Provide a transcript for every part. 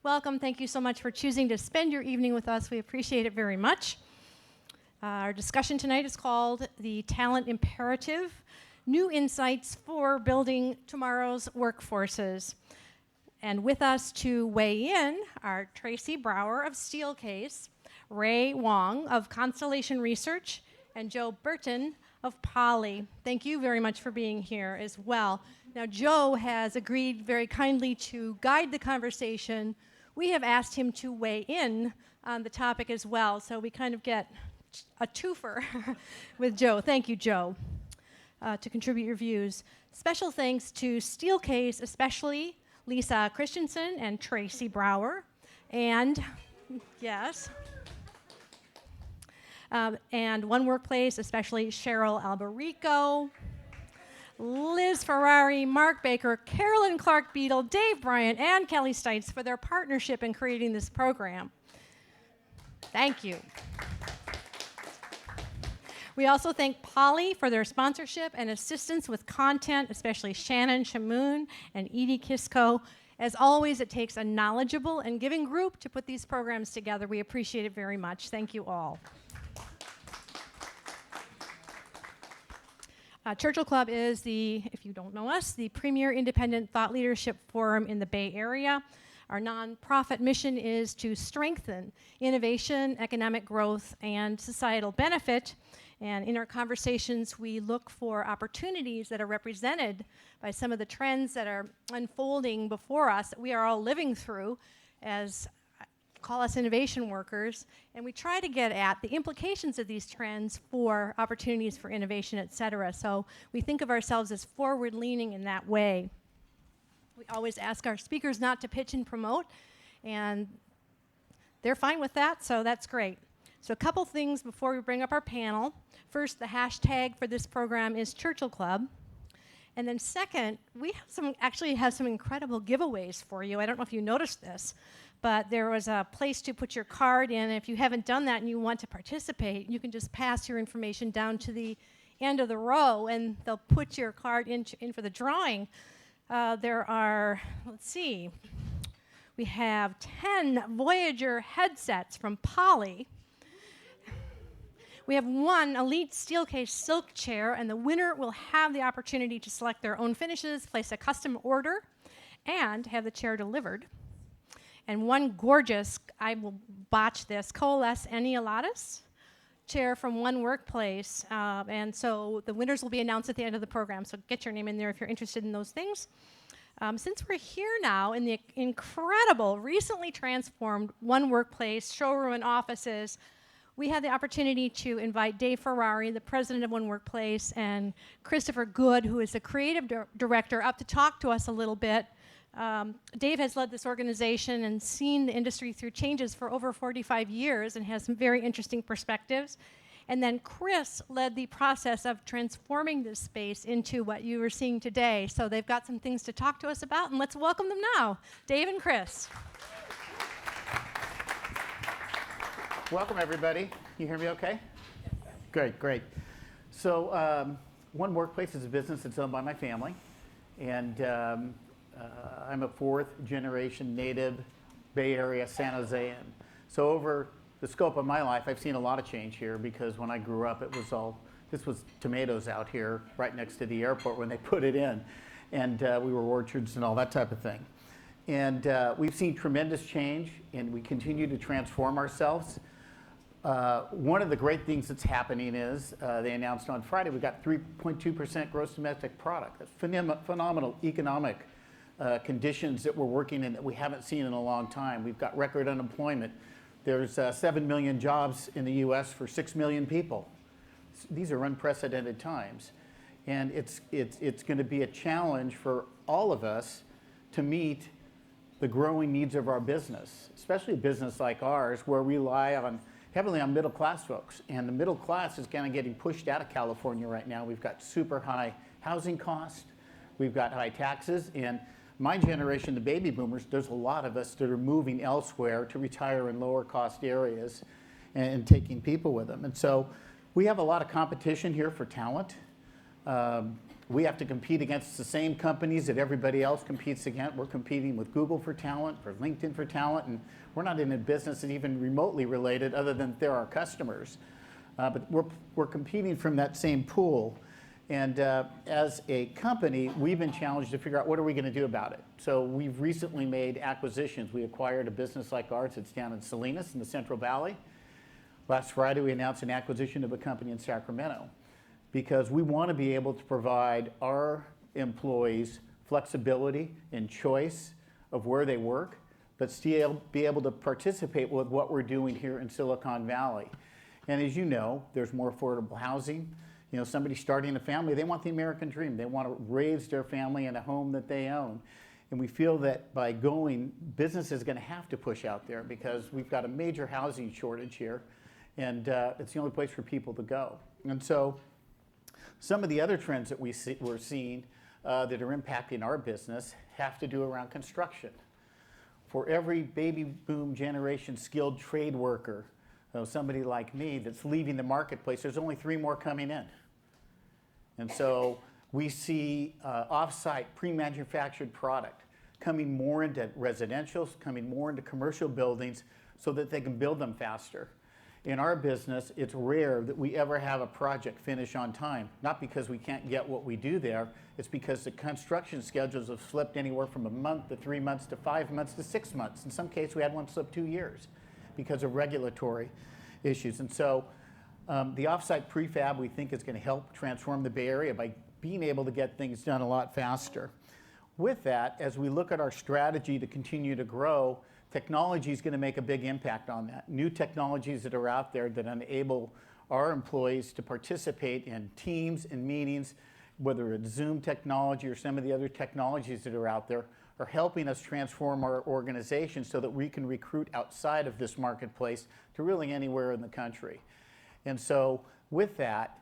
Welcome. Thank you so much for choosing to spend your evening with us. We appreciate it very much. Our discussion tonight is called The Talent Imperative, New Insights for Building Tomorrow's Workforces. And with us to weigh in are Tracy Brower of Steelcase, Wang of Constellation Research, and Burton of Poly. Thank you very much for being here as well. Now, Joe has agreed very kindly to guide the conversation. We have asked him to weigh in on the topic as well, so we kind of get a twofer with Joe. Thank you, Joe, to contribute your views. Special thanks to Steelcase, especially Lisa Christensen and Tracy Brower, and yes, and One Workplace, especially Cheryl Alberico, Liz Ferrari, Mark Baker, Carolyn Clark Beadle, Dave Bryant, and Kelly Stites for their partnership in creating this program. Thank you. We also thank Poly for their sponsorship and assistance with content, especially Shannon Shamoon and Edie Kisco. As always, it takes a knowledgeable and giving group to put these programs together. We appreciate it very much. Thank you all. Churchill Club is if you don't know us, the premier independent thought leadership forum in the Bay Area. Our nonprofit mission is to strengthen innovation, economic growth, and societal benefit. And in our conversations, we look for opportunities that are represented by some of the trends that are unfolding before us that we are all living through as call us innovation workers, and we try to get at the implications of these trends for opportunities for innovation, et cetera. So we think of ourselves as forward-leaning in that way. We always ask our speakers not to pitch and promote, and they're fine with that, so that's great. So a couple things before we bring up our panel. First, the hashtag for this program is Churchill Club. And then second, we actually have some incredible giveaways for you. I don't know if you noticed this, but there was a place to put your card in. If you haven't done that and you want to participate, you can just pass your information down to the end of the row, and they'll put your card in for the drawing. There are, let's see, we have 10 Voyager headsets from Poly. We have 1 Elite Steelcase silk chair, and the winner will have the opportunity to select their own finishes, place a custom order, and have the chair delivered. And 1 gorgeous, I will botch this, Coalesce Eniolatus chair from One Workplace. And so the winners will be announced at the end of the program, so get your name in there if you're interested in those things. Since we're here now in the incredible, recently transformed One Workplace showroom and offices, we had the opportunity to invite Dave Ferrari, the president of One Workplace, and Christopher Good, who is the creative director, up to talk to us a little bit. Dave has led this organization and seen the industry through changes for over 45 years and has some very interesting perspectives. And then Chris led the process of transforming this space into what you are seeing today. So they've got some things to talk to us about, and let's welcome them now. Dave and Chris. Welcome, everybody. You hear me okay? Great, great. So One Workplace is a business that's owned by my family, and I'm a 4th-generation native Bay Area San Josean. So over the scope of my life, I've seen a lot of change here, because when I grew up, this was tomatoes out here right next to the airport when they put it in, and we were orchards and all that type of thing. And we've seen tremendous change, and we continue to transform ourselves. One of the great things that's happening is they announced on Friday we got 3.2% gross domestic product. That's phenomenal economic conditions that we're working in that we haven't seen in a long time. We've got record unemployment. There's 7 million jobs in the U.S. for 6 million people. These are unprecedented times, and it's going to be a challenge for all of us to meet the growing needs of our business, especially a business like ours, where we rely heavily on middle-class folks. And the middle class is kind of getting pushed out of California right now. We've got super high housing costs. We've got high taxes. And my generation, the baby boomers, there's a lot of us that are moving elsewhere to retire in lower-cost areas and taking people with them. And so we have a lot of competition here for talent. We have to compete against the same companies that everybody else competes against. We're competing with Google for talent, for LinkedIn for talent, and we're not in a business that's even remotely related other than they're our customers. But we're competing from that same pool. And as a company, we've been challenged to figure out what are we going to do about it. So we've recently made acquisitions. We acquired a business like ours that's down in Salinas in the Central Valley. Last Friday, we announced an acquisition of a company in Sacramento because we want to be able to provide our employees flexibility and choice of where they work, but still be able to participate with what we're doing here in Silicon Valley. And as you know, there's more affordable housing. You know, somebody starting a family, they want the American dream. They want to raise their family in a home that they own. And we feel that by going, business is going to have to push out there because we've got a major housing shortage here, and it's the only place for people to go. And so some of the other trends that we're seeing that are impacting our business have to do around construction. For every baby boom generation skilled trade worker, somebody like me that's leaving the marketplace, there's only 3 more coming in. And so we see off-site pre-manufactured product coming more into residential, coming more into commercial buildings so that they can build them faster. In our business, it's rare that we ever have a project finish on time, not because we can't get what we do there, it's because the construction schedules have slipped anywhere from a month to 3 months to 5 months to 6 months. In some cases, we had one slip 2 years because of regulatory issues. And so the offsite prefab, we think, is going to help transform the Bay Area by being able to get things done a lot faster. With that, as we look at our strategy to continue to grow, technology is going to make a big impact on that. New technologies that are out there that enable our employees to participate in teams and meetings, whether it's Zoom technology or some of the other technologies that are out there, are helping us transform our organization so that we can recruit outside of this marketplace to really anywhere in the country. And so with that,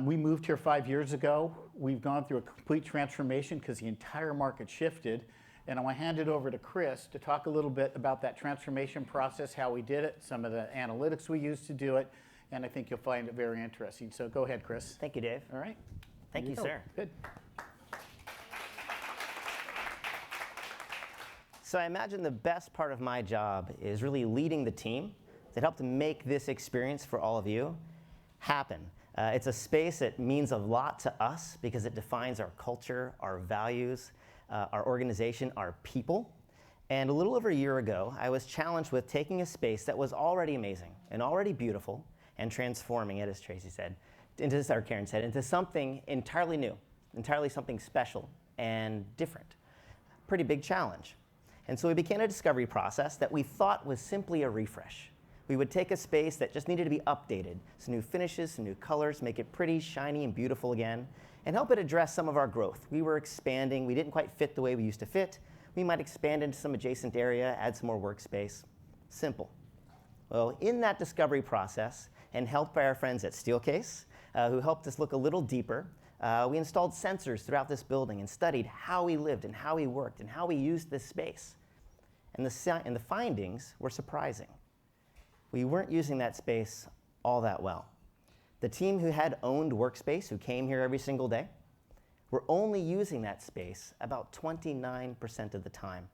we moved here 5 years ago. We've gone through a complete transformation because the entire market shifted. And I want to hand it over to Chris to talk a little bit about that transformation process, how we did it, some of the analytics we used to do it, and I think you'll find it very interesting. So go ahead, Chris. Thank you, Dave. All right. Thank you, sir. Good. So I imagine the best part of my job is really leading the team that helped to make this experience for all of you happen. It's a space that means a lot to us because it defines our culture, our values, our organization, our people. And a little over a year ago, I was challenged with taking a space that was already amazing and already beautiful and transforming it, as Tracy said, or Karen said, into something entirely new, entirely something special and different. Pretty big challenge. And so we began a discovery process that we thought was simply a refresh. We would take a space that just needed to be updated, some new finishes, some new colors, make it pretty, shiny, and beautiful again, and help it address some of our growth. We were expanding. We didn't quite fit the way we used to fit. We might expand into some adjacent area, add some more workspace. Simple. Well, in that discovery process, and helped by our friends at Steelcase, who helped us look a little deeper, we installed sensors throughout this building and studied how we lived and how we worked and how we used this space. And the findings were surprising. We weren't using that space all that well. The team who had owned workspace, who came here every single day, were only using that space about 29% of the time.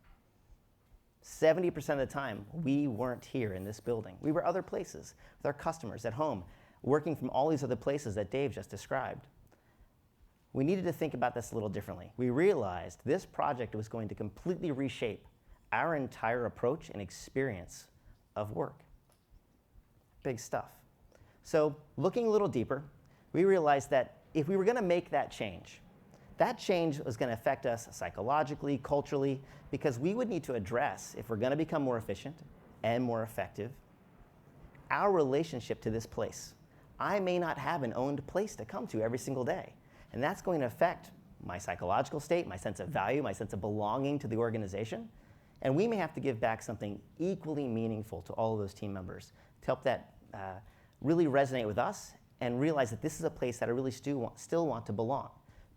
70% of the time, we weren't here in this building. We were other places, with our customers at home, working from all these other places that Dave just described. We needed to think about this a little differently. We realized this project was going to completely reshape our entire approach and experience of work. Big stuff. So looking a little deeper, we realized that if we were going to make that change was going to affect us psychologically, culturally, because we would need to address, if we're going to become more efficient and more effective, our relationship to this place. I may not have an owned place to come to every single day, and that's going to affect my psychological state, my sense of value, my sense of belonging to the organization, and we may have to give back something equally meaningful to all of those team members to help that really resonate with us and realize that this is a place that I really still want to belong.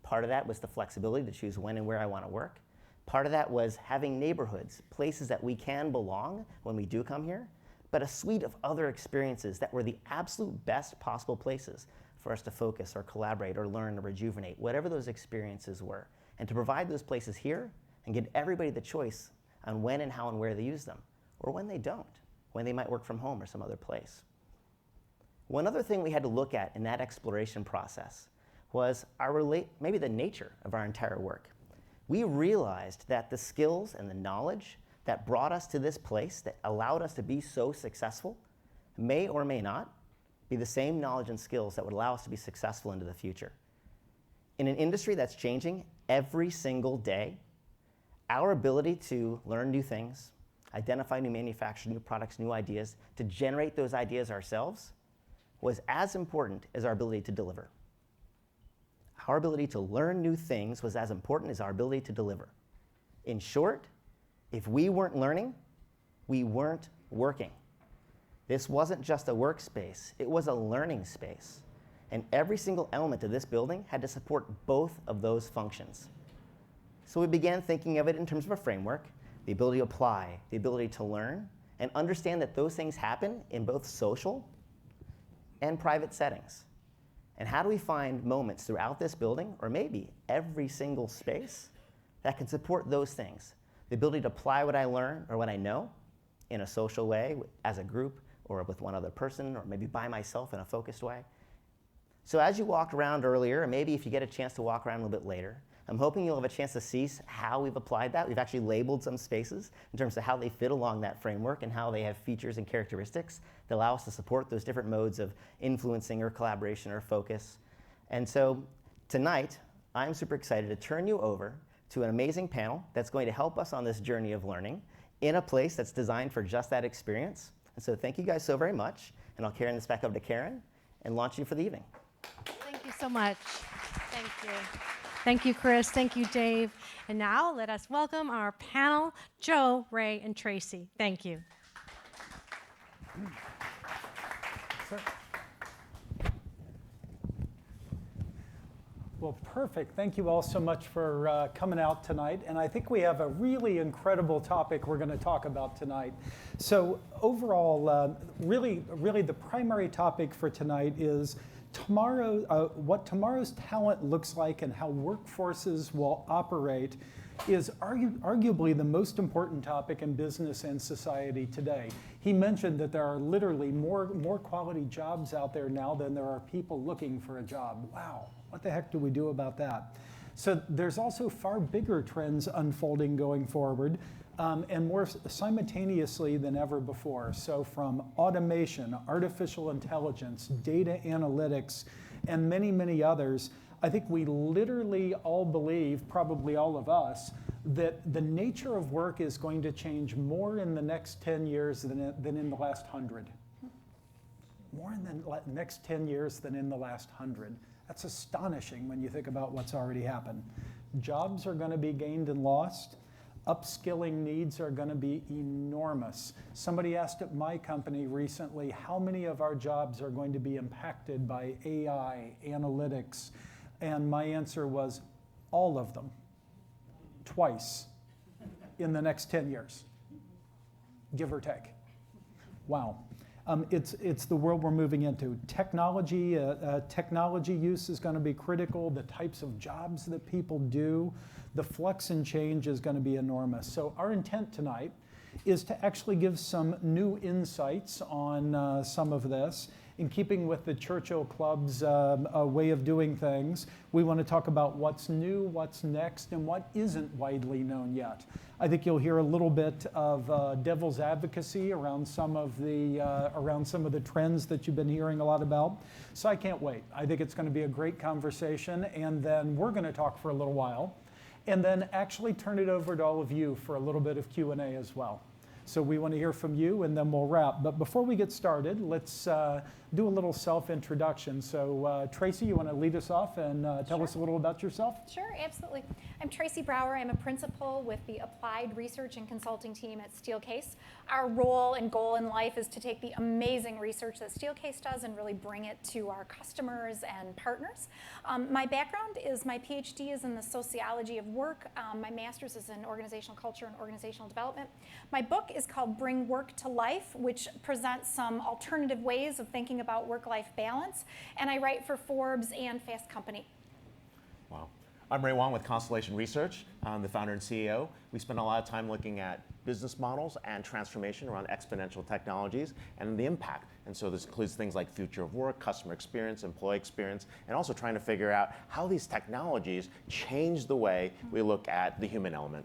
Part of that was the flexibility to choose when and where I want to work. Part of that was having neighborhoods, places that we can belong when we do come here, but a suite of other experiences that were the absolute best possible places for us to focus or collaborate or learn or rejuvenate, whatever those experiences were, and to provide those places here and give everybody the choice on when and how and where they use them, or when they don't, when they might work from home or some other place. One other thing we had to look at in that exploration process was maybe the nature of our entire work. We realized that the skills and the knowledge that brought us to this place, that allowed us to be so successful, may or may not be the same knowledge and skills that would allow us to be successful into the future. In an industry that's changing every single day, our ability to learn new things, identify new manufacturers, new products, new ideas, to generate those ideas ourselves was as important as our ability to deliver. Our ability to learn new things was as important as our ability to deliver. In short, if we weren't learning, we weren't working. This wasn't just a workspace, it was a learning space. And every single element of this building had to support both of those functions. So we began thinking of it in terms of a framework, the ability to apply, the ability to learn, and understand that those things happen in both social and private settings. And how do we find moments throughout this building, or maybe every single space, that can support those things? The ability to apply what I learn or what I know in a social way, as a group, or with one other person, or maybe by myself in a focused way. So as you walked around earlier, and maybe if you get a chance to walk around a little bit later, I'm hoping you'll have a chance to see how we've applied that. We've actually labeled some spaces in terms of how they fit along that framework and how they have features and characteristics that allow us to support those different modes of influencing or collaboration or focus. And so tonight, I'm super excited to turn you over to an amazing panel that's going to help us on this journey of learning in a place that's designed for just that experience. And so thank you guys so very much. And I'll carry this back over to Karen and launch you for the evening. Thank you so much. Thank you. Thank you, Chris. Thank you, Dave. And now let us welcome our panel, Joe, Ray, and Tracy. Thank you. Well, perfect. Thank you all so much for coming out tonight. And I think we have a really incredible topic we're going to talk about tonight. So overall, really the primary topic for tonight is what tomorrow's talent looks like and how workforces will operate is arguably the most important topic in business and society today. He mentioned that there are literally more quality jobs out there now than there are people looking for a job. Wow, what the heck do we do about that? So there's also far bigger trends unfolding going forward, and more simultaneously than ever before. So from automation, artificial intelligence, data analytics, and many, many others, I think we literally all believe, probably all of us, that the nature of work is going to change more in the next 10 years than in the last 100. More in the next 10 years than in the last 100. That's astonishing when you think about what's already happened. Jobs are going to be gained and lost. Upskilling needs are going to be enormous. Somebody asked at my company recently, how many of our jobs are going to be impacted by AI, analytics? And my answer was, all of them, twice, in the next 10 years, give or take. Wow. It's the world we're moving into. Technology use is going to be critical. The types of jobs that people do, the flux and change is going to be enormous. So our intent tonight is to actually give some new insights on some of this. In keeping with the Churchill Club's way of doing things, we want to talk about what's new, what's next, and what isn't widely known yet. I think you'll hear a little bit of devil's advocacy around some of the trends that you've been hearing a lot about. So I can't wait. I think it's going to be a great conversation, and then we're going to talk for a little while, and then actually turn it over to all of you for a little bit of Q&A as well. So we want to hear from you, and then we'll wrap. But before we get started, let's do a little self-introduction. So Tracy, you want to lead us off and tell us a little about yourself? Sure, absolutely. I'm Tracy Brower. I'm a principal with the Applied Research and Consulting team at Steelcase. Our role and goal in life is to take the amazing research that Steelcase does and really bring it to our customers and partners. My background is my PhD is in the sociology of work. My master's is in organizational culture and organizational development. My book is called Bring Work to Life, which presents some alternative ways of thinking about work-life balance. And I write for Forbes and Fast Company. Wow. I'm Wang with Constellation Research. I'm the founder and CEO. We spend a lot of time looking at business models and transformation around exponential technologies and the impact. And so this includes things like future of work, customer experience, employee experience, and also trying to figure out how these technologies change the way we look at the human element.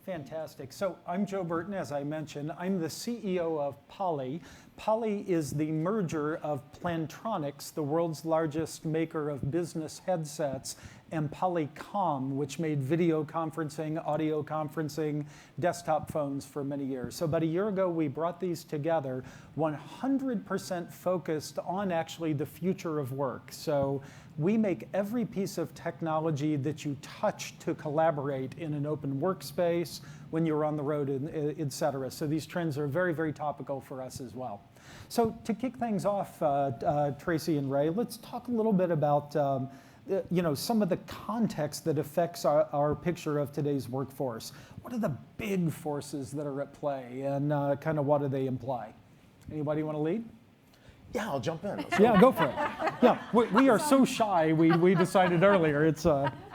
Fantastic. So I'm Joe Burton, as I mentioned. I'm the CEO of Poly. Poly is the merger of Plantronics, the world's largest maker of business headsets, and Polycom, which made video conferencing, audio conferencing, desktop phones for many years. So about a year ago, we brought these together, 100% focused on actually the future of work. So we make every piece of technology that you touch to collaborate in an open workspace, when you're on the road, et cetera. So these trends are very, very topical for us as well. So to kick things off, Tracy and Ray, let's talk a little bit about some of the context that affects our picture of today's workforce. What are the big forces that are at play, and kind of what do they imply? Anybody want to lead? Yeah, I'll jump in. Yeah, go for it. Yeah, we are so shy. We decided earlier. It's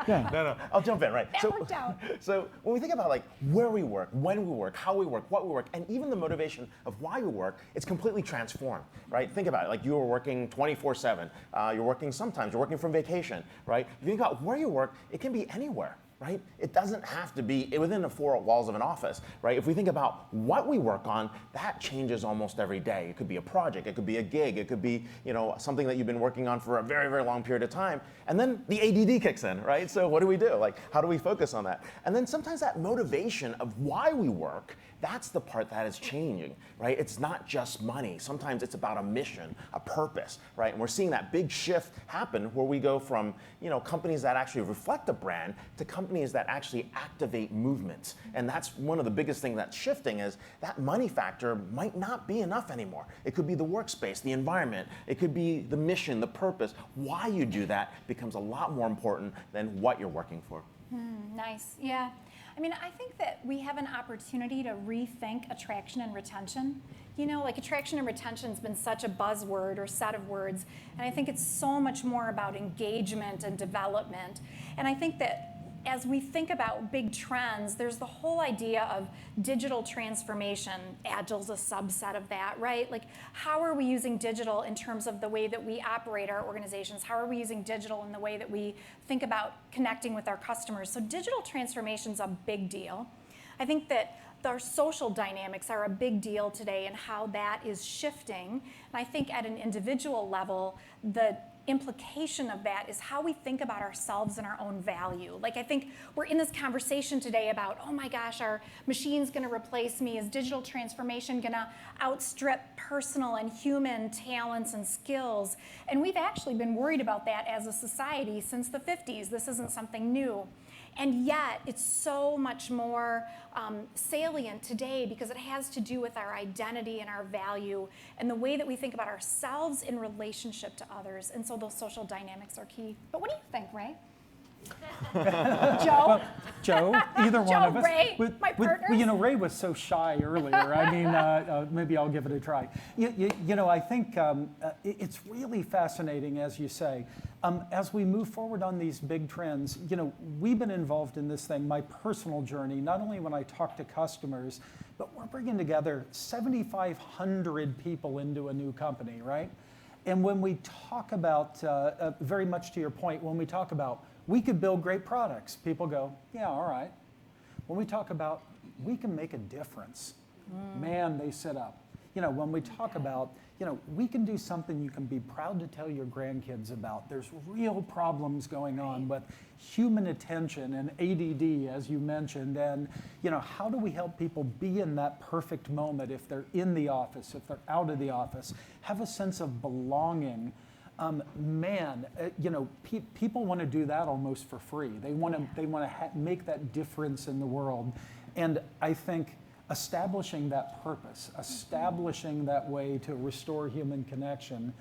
yeah. No, I'll jump in, right? That worked out. So when we think about like where we work, when we work, how we work, what we work, and even the motivation of why we work, it's completely transformed, right? Think about it, like you are working 24/7. You're working sometimes, you're working from vacation, right? If you think about where you work, it can be anywhere. Right? It doesn't have to be within the four walls of an office, right? If we think about what we work on, that changes almost every day. It could be a project, it could be a gig, it could be something that you've been working on for a very, very long period of time, and then the ADD kicks in, right? So what do we do? Like, how do we focus on that? And then sometimes that motivation of why we work, that's the part that is changing, right? It's not just money. Sometimes it's about a mission, a purpose, right? And we're seeing that big shift happen where we go from, companies that actually reflect a brand to companies that actually activate movements. And that's one of the biggest things that's shifting is that money factor might not be enough anymore. It could be the workspace, the environment. It could be the mission, the purpose. Why you do that becomes a lot more important than what you're working for. Nice, yeah. I mean, I think that we have an opportunity to rethink attraction and retention. Like attraction and retention has been such a buzzword or set of words, and I think it's so much more about engagement and development. And I think that as we think about big trends, there's the whole idea of digital transformation. Agile's a subset of that, right? Like, how are we using digital in terms of the way that we operate our organizations? How are we using digital in the way that we think about connecting with our customers? So digital transformation's a big deal. I think that our social dynamics are a big deal today and how that is shifting. And I think at an individual level, the implication of that is how we think about ourselves and our own value. Like, I think we're in this conversation today about, oh my gosh, are machines going to replace me? Is digital transformation going to outstrip personal and human talents and skills? And we've actually been worried about that as a society since the 50s. This isn't something new. And yet, it's so much more salient today because it has to do with our identity and our value and the way that we think about ourselves in relationship to others. And so those social dynamics are key. But what do you think, Ray? Joe? Well, Joe, either one of us. Ray, my partners. Ray was so shy earlier. I mean, maybe I'll give it a try. I think it's really fascinating, as you say. As we move forward on these big trends, we've been involved in this thing, my personal journey, not only when I talk to customers, but we're bringing together 7,500 people into a new company, right? And when we talk about, very much to your point, when we talk about we could build great products, people go, yeah, all right. When we talk about we can make a difference, man, they sit up. When we talk about, we can do something you can be proud to tell your grandkids about. There's real problems going on with human attention and ADD, as you mentioned, and how do we help people be in that perfect moment if they're in the office, if they're out of the office, have a sense of belonging. Man, people want to do that almost for free. They want to make that difference in the world, and I think establishing that purpose, establishing that way to restore human connection,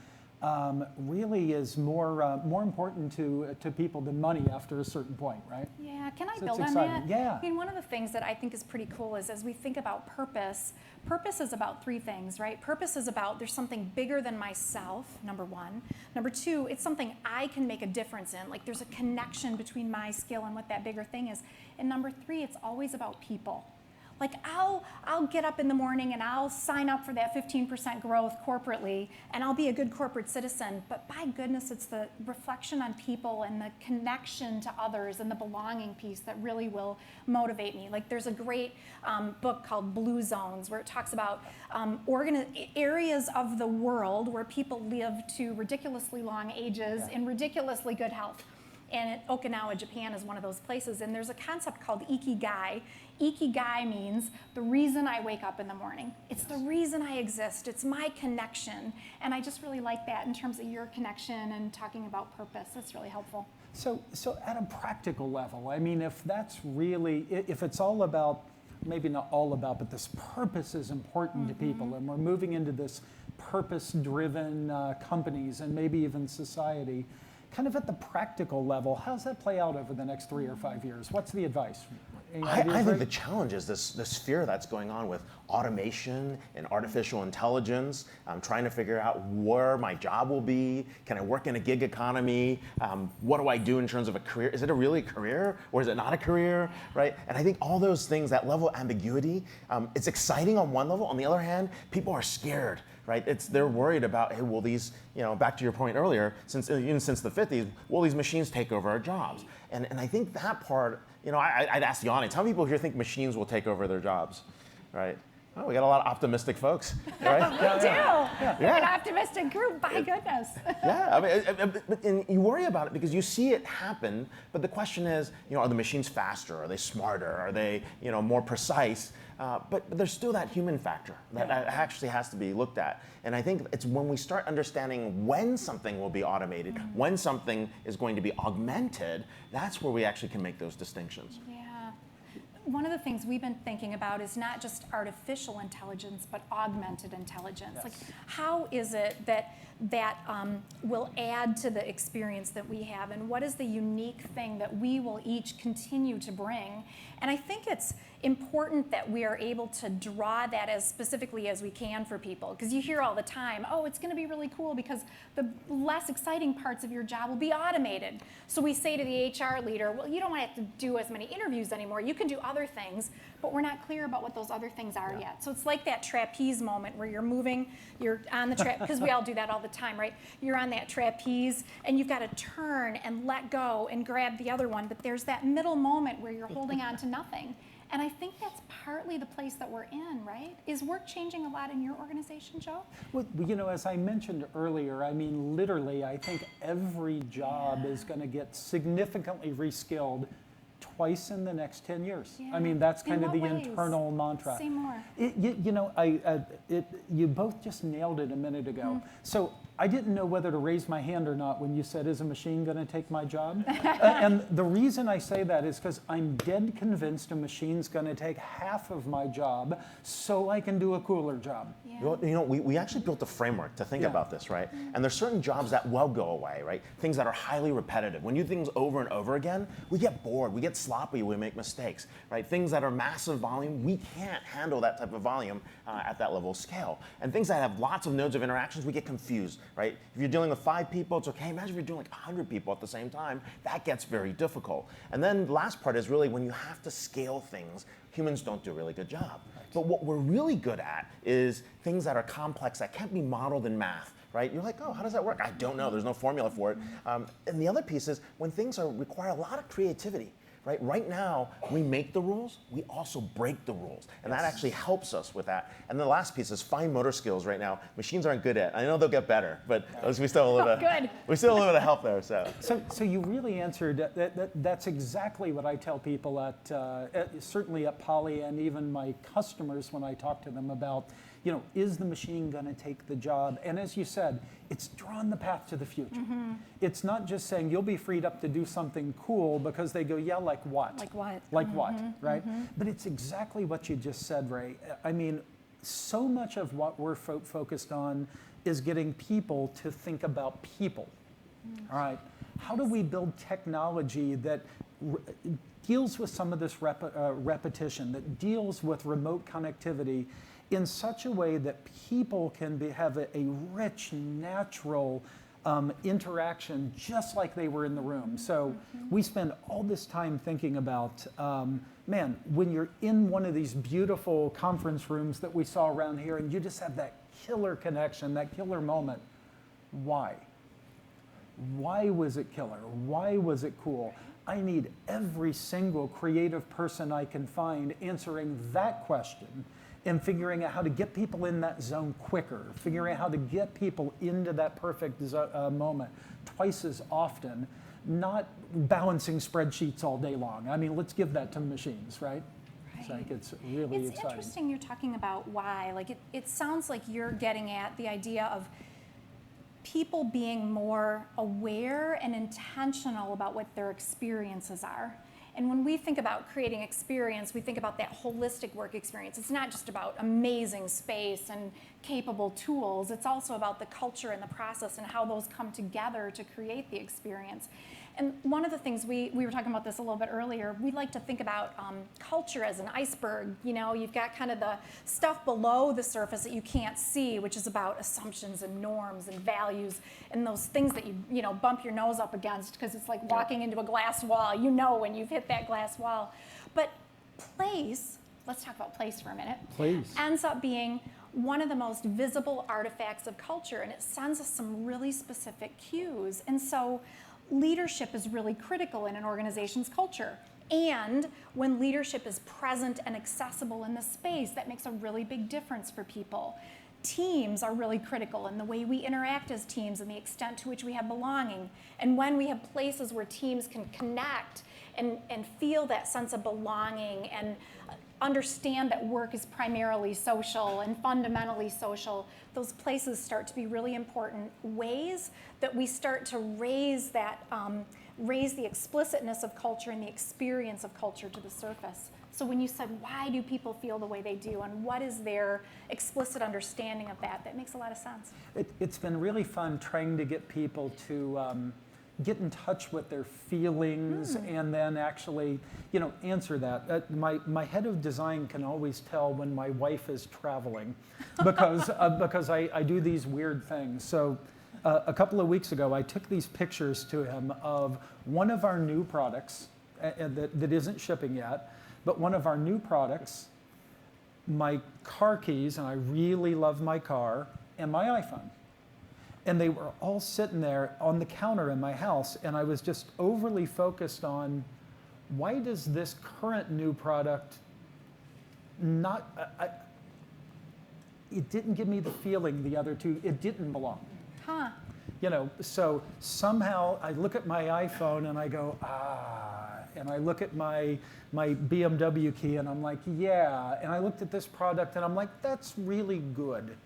really is more important to people than money after a certain point, right? Yeah, can I So build it's on exciting. that? Yeah. I mean, one of the things that I think is pretty cool is as we think about purpose, purpose is about three things, right? Purpose is about there's something bigger than myself, number one. Number two, it's something I can make a difference in. Like there's a connection between my skill and what that bigger thing is. And number three, it's always about people. Like I'll get up in the morning and I'll sign up for that 15% growth corporately and I'll be a good corporate citizen, but by goodness, it's the reflection on people and the connection to others and the belonging piece that really will motivate me. Like there's a great book called Blue Zones where it talks about areas of the world where people live to ridiculously long ages in ridiculously good health. And Okinawa, Japan is one of those places. And there's a concept called ikigai. Ikigai means the reason I wake up in the morning. It's the reason I exist. It's my connection. And I just really like that in terms of your connection and talking about purpose. That's really helpful. So at a practical level, I mean, if it's all about, maybe not all about, but this purpose is important to people, and we're moving into this purpose-driven companies and maybe even society, kind of at the practical level, how does that play out over the next 3 or 5 years? What's the advice? I think the challenge is this fear that's going on with automation and artificial intelligence. I'm trying to figure out where my job will be. Can I work in a gig economy? What do I do in terms of a career? Is it really a career or is it not a career, right? And I think all those things, that level of ambiguity, it's exciting on one level. On the other hand, people are scared, right? They're worried about, hey, will these, back to your point earlier, even since the 50s, will these machines take over our jobs? And I think that part, I'd ask the audience, how many people here think machines will take over their jobs, right? Oh, we got a lot of optimistic folks, right? We do. We're an optimistic group, by goodness. Yeah, I mean, and you worry about it because you see it happen, but the question is, are the machines faster? Are they smarter? Are they, more precise? But there's still that human factor that actually has to be looked at. And I think it's when we start understanding when something will be automated, when something is going to be augmented, that's where we actually can make those distinctions. Yeah. One of the things we've been thinking about is not just artificial intelligence, but augmented intelligence. Yes. Like, how is it that will add to the experience that we have, and what is the unique thing that we will each continue to bring? And I think it's important that we are able to draw that as specifically as we can for people, because you hear all the time, oh, it's going to be really cool because the less exciting parts of your job will be automated. So we say to the HR leader, well, you don't want to have to do as many interviews anymore. You can do other things, but we're not clear about what those other things are yet. So it's like that trapeze moment where you're moving, you're on the trap, because we all do that all the time, right? You're on that trapeze and you've got to turn and let go and grab the other one, but there's that middle moment where you're holding on to nothing. And I think that's partly the place that we're in, right? Is work changing a lot in your organization, Joe? Well, as I mentioned earlier, I mean, literally, I think every job is going to get significantly reskilled twice in the next 10 years. Yeah. I mean, that's kind In of the what ways? internal mantra. Say more. You both just nailed it a minute ago. So I didn't know whether to raise my hand or not when you said, is a machine going to take my job? And the reason I say that is because I'm dead convinced a machine's going to take half of my job so I can do a cooler job. Yeah. We actually built a framework to think about this, right? And there's certain jobs that will go away, right? Things that are highly repetitive. When you do things over and over again, we get bored, we get sloppy, we make mistakes, right? Things that are massive volume, we can't handle that type of volume at that level of scale. And things that have lots of nodes of interactions, we get confused, right? If you're dealing with 5 people, it's okay. Imagine if you're doing like 100 people at the same time. That gets very difficult. And then the last part is really when you have to scale things, humans don't do a really good job. But what we're really good at is things that are complex, that can't be modeled in math, right? You're like, oh, how does that work? I don't know. There's no formula for it. And the other piece is when things require a lot of creativity, right? Right now, we make the rules, we also break the rules. And that actually helps us with that. And the last piece is fine motor skills right now. Machines aren't good at. I know they'll get better, but we still have a little bit, we still have a little bit of help there. So you really answered, that's exactly what I tell people certainly at Poly, and even my customers when I talk to them about, is the machine going to take the job? And as you said, it's drawn the path to the future. It's not just saying you'll be freed up to do something cool because they go, yeah, like what? Like what? Like what, right? But it's exactly what you just said, Ray. I mean, so much of what we're focused on is getting people to think about people, all right? How do we build technology that deals with some of this repetition, that deals with remote connectivity in such a way that people can have a rich, natural interaction just like they were in the room. So we spend all this time thinking about, man, when you're in one of these beautiful conference rooms that we saw around here and you just have that killer connection, that killer moment, why? Why was it killer? Why was it cool? I need every single creative person I can find answering that question and figuring out how to get people in that zone quicker, figuring out how to get people into that perfect moment twice as often, not balancing spreadsheets all day long. I mean, let's give that to machines, right? It's like it's really It's exciting. interesting you're talking about why. Like it sounds like you're getting at the idea of people being more aware and intentional about what their experiences are. And when we think about creating experience, we think about that holistic work experience. It's not just about amazing space and capable tools. It's also about the culture and the process and how those come together to create the experience. And one of the things, we were talking about this a little bit earlier, we like to think about culture as an iceberg. You've got kind of the stuff below the surface that you can't see, which is about assumptions and norms and values and those things that you bump your nose up against because it's like walking into a glass wall. You know when you've hit that glass wall. But place, let's talk about place for a minute, Please. ends up being one of the most visible artifacts of culture, and it sends us some really specific cues. And so leadership is really critical in an organization's culture. And when leadership is present and accessible in the space, that makes a really big difference for people. Teams are really critical in the way we interact as teams and the extent to which we have belonging. And when we have places where teams can connect and feel that sense of belonging and understand that work is primarily social and fundamentally social, those places start to be really important ways that we start to raise that, raise the explicitness of culture and the experience of culture to the surface. So when you said, why do people feel the way they do and what is their explicit understanding of that, that makes a lot of sense. It's been really fun trying to get people to get in touch with their feelings and then actually, answer that. My head of design can always tell when my wife is traveling because I do these weird things. So a couple of weeks ago, I took these pictures to him of one of our new products that isn't shipping yet, but one of our new products, my car keys, and I really love my car, and my iPhone. And they were all sitting there on the counter in my house, and I was just overly focused on why does this current new product not, it didn't give me the feeling the other two, it didn't belong. Huh. So somehow I look at my iPhone and I go, and I look at my BMW key and I'm like, yeah. And I looked at this product and I'm like, that's really good.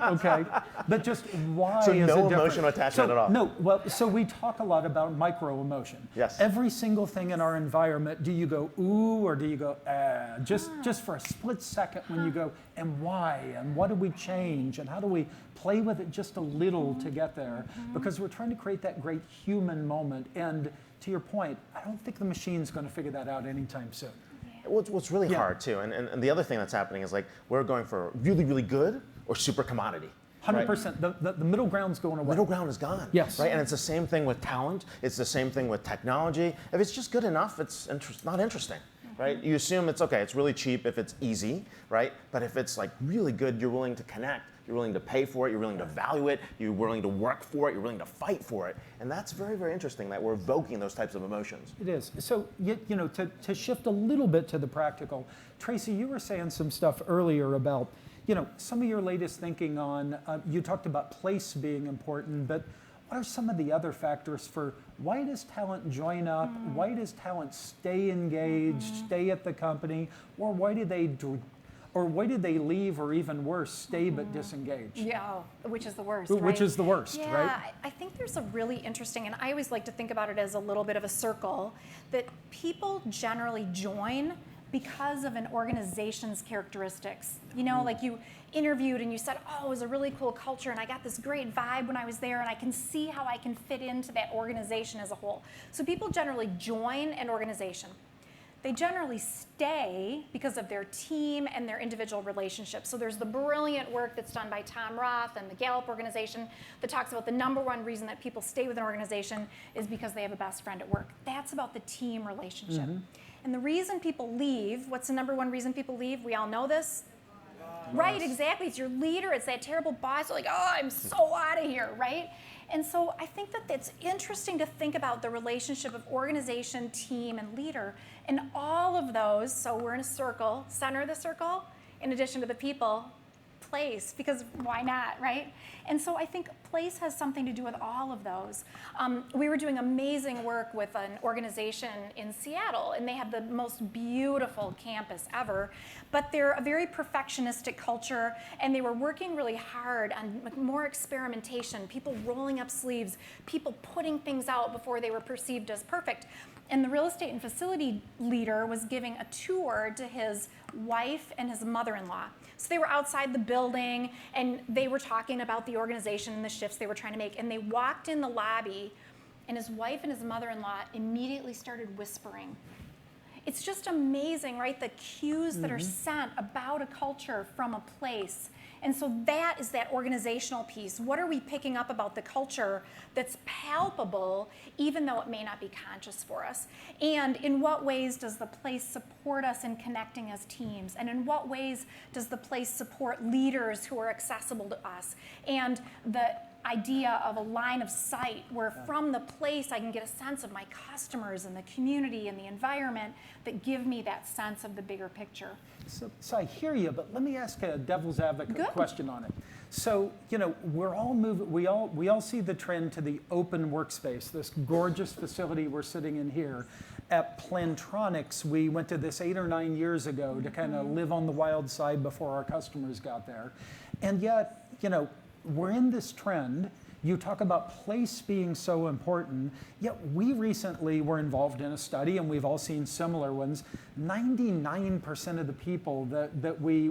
Okay, but just why So is it no different? emotional attachment at all. No, well, so we talk a lot about micro emotion. Yes. Every single thing in our environment, do you go ooh or do you go ah? Just for a split second when you go, and why? And what do we change? And how do we play with it just a little to get there? Because we're trying to create that great human moment. And to your point, I don't think the machine's going to figure that out anytime soon. What's really hard too, and the other thing that's happening is like we're going for really, really good or super commodity. 100%. The middle ground's going away. Middle ground is gone. Yes. Right, and it's the same thing with talent. It's the same thing with technology. If it's just good enough, it's not interesting. right? You assume it's okay, it's really cheap if it's easy, right? But if it's like really good, you're willing to connect, you're willing to pay for it, you're willing to value it, you're willing to work for it, you're willing to fight for it. And that's very, very interesting that we're evoking those types of emotions. It is. So, to shift a little bit to the practical, Tracy, you were saying some stuff earlier about, some of your latest thinking on, you talked about place being important, but what are some of the other factors for why does talent join up? Why does talent stay engaged, stay at the company, or why do they leave, or even worse, stay but disengage? Yeah, which is the worst, Which right? is the worst, yeah, right? I think there's a really interesting, and I always like to think about it as a little bit of a circle, that people generally join because of an organization's characteristics. Like you interviewed and you said, oh, it was a really cool culture and I got this great vibe when I was there and I can see how I can fit into that organization as a whole. So people generally join an organization. They generally stay because of their team and their individual relationships. So there's the brilliant work that's done by Tom Roth and the Gallup organization that talks about the #1 reason that people stay with an organization is because they have a best friend at work. That's about the team relationship. And the reason people leave, what's the #1 reason people leave? We all know this. Right, exactly. It's your leader. It's that terrible boss. Like, oh, I'm so out of here, right? And so I think that it's interesting to think about the relationship of organization, team, and leader. And all of those, so we're in a circle, center of the circle, in addition to the people, place, because why not, right? And so I think place has something to do with all of those. We were doing amazing work with an organization in Seattle, and they have the most beautiful campus ever, but they're a very perfectionistic culture, and they were working really hard on more experimentation, people rolling up sleeves, people putting things out before they were perceived as perfect. And the real estate and facility leader was giving a tour to his wife and his mother-in-law. So they were outside the building, and they were talking about the organization and the shifts they were trying to make. And they walked in the lobby, and his wife and his mother-in-law immediately started whispering. It's just amazing, right? The cues that are sent about a culture from a place. And so that is that organizational piece. What are we picking up about the culture that's palpable, even though it may not be conscious for us? And in what ways does the place support us in connecting as teams? And in what ways does the place support leaders who are accessible to us? And the idea of a line of sight where from the place I can get a sense of my customers and the community and the environment that give me that sense of the bigger picture. So I hear you, but let me ask a devil's advocate question on it. So, we're all moving, we all see the trend to the open workspace, this gorgeous facility we're sitting in here. At Plantronics, we went to this 8 or 9 years ago to kind of live on the wild side before our customers got there. And yet, we're in this trend. You talk about place being so important, yet we recently were involved in a study, and we've all seen similar ones. 99% of the people that we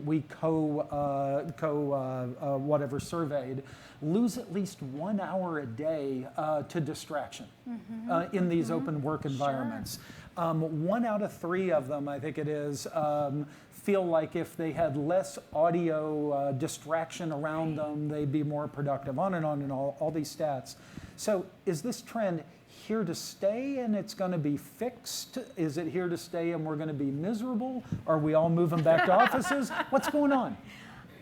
surveyed lose at least 1 hour a day to distraction in these open work environments. 1 out of 3 of them, I think it is, feel like if they had less audio distraction around them, they'd be more productive, on and all these stats. So is this trend here to stay and it's going to be fixed? Is it here to stay and we're going to be miserable? Are we all moving back to offices? What's going on?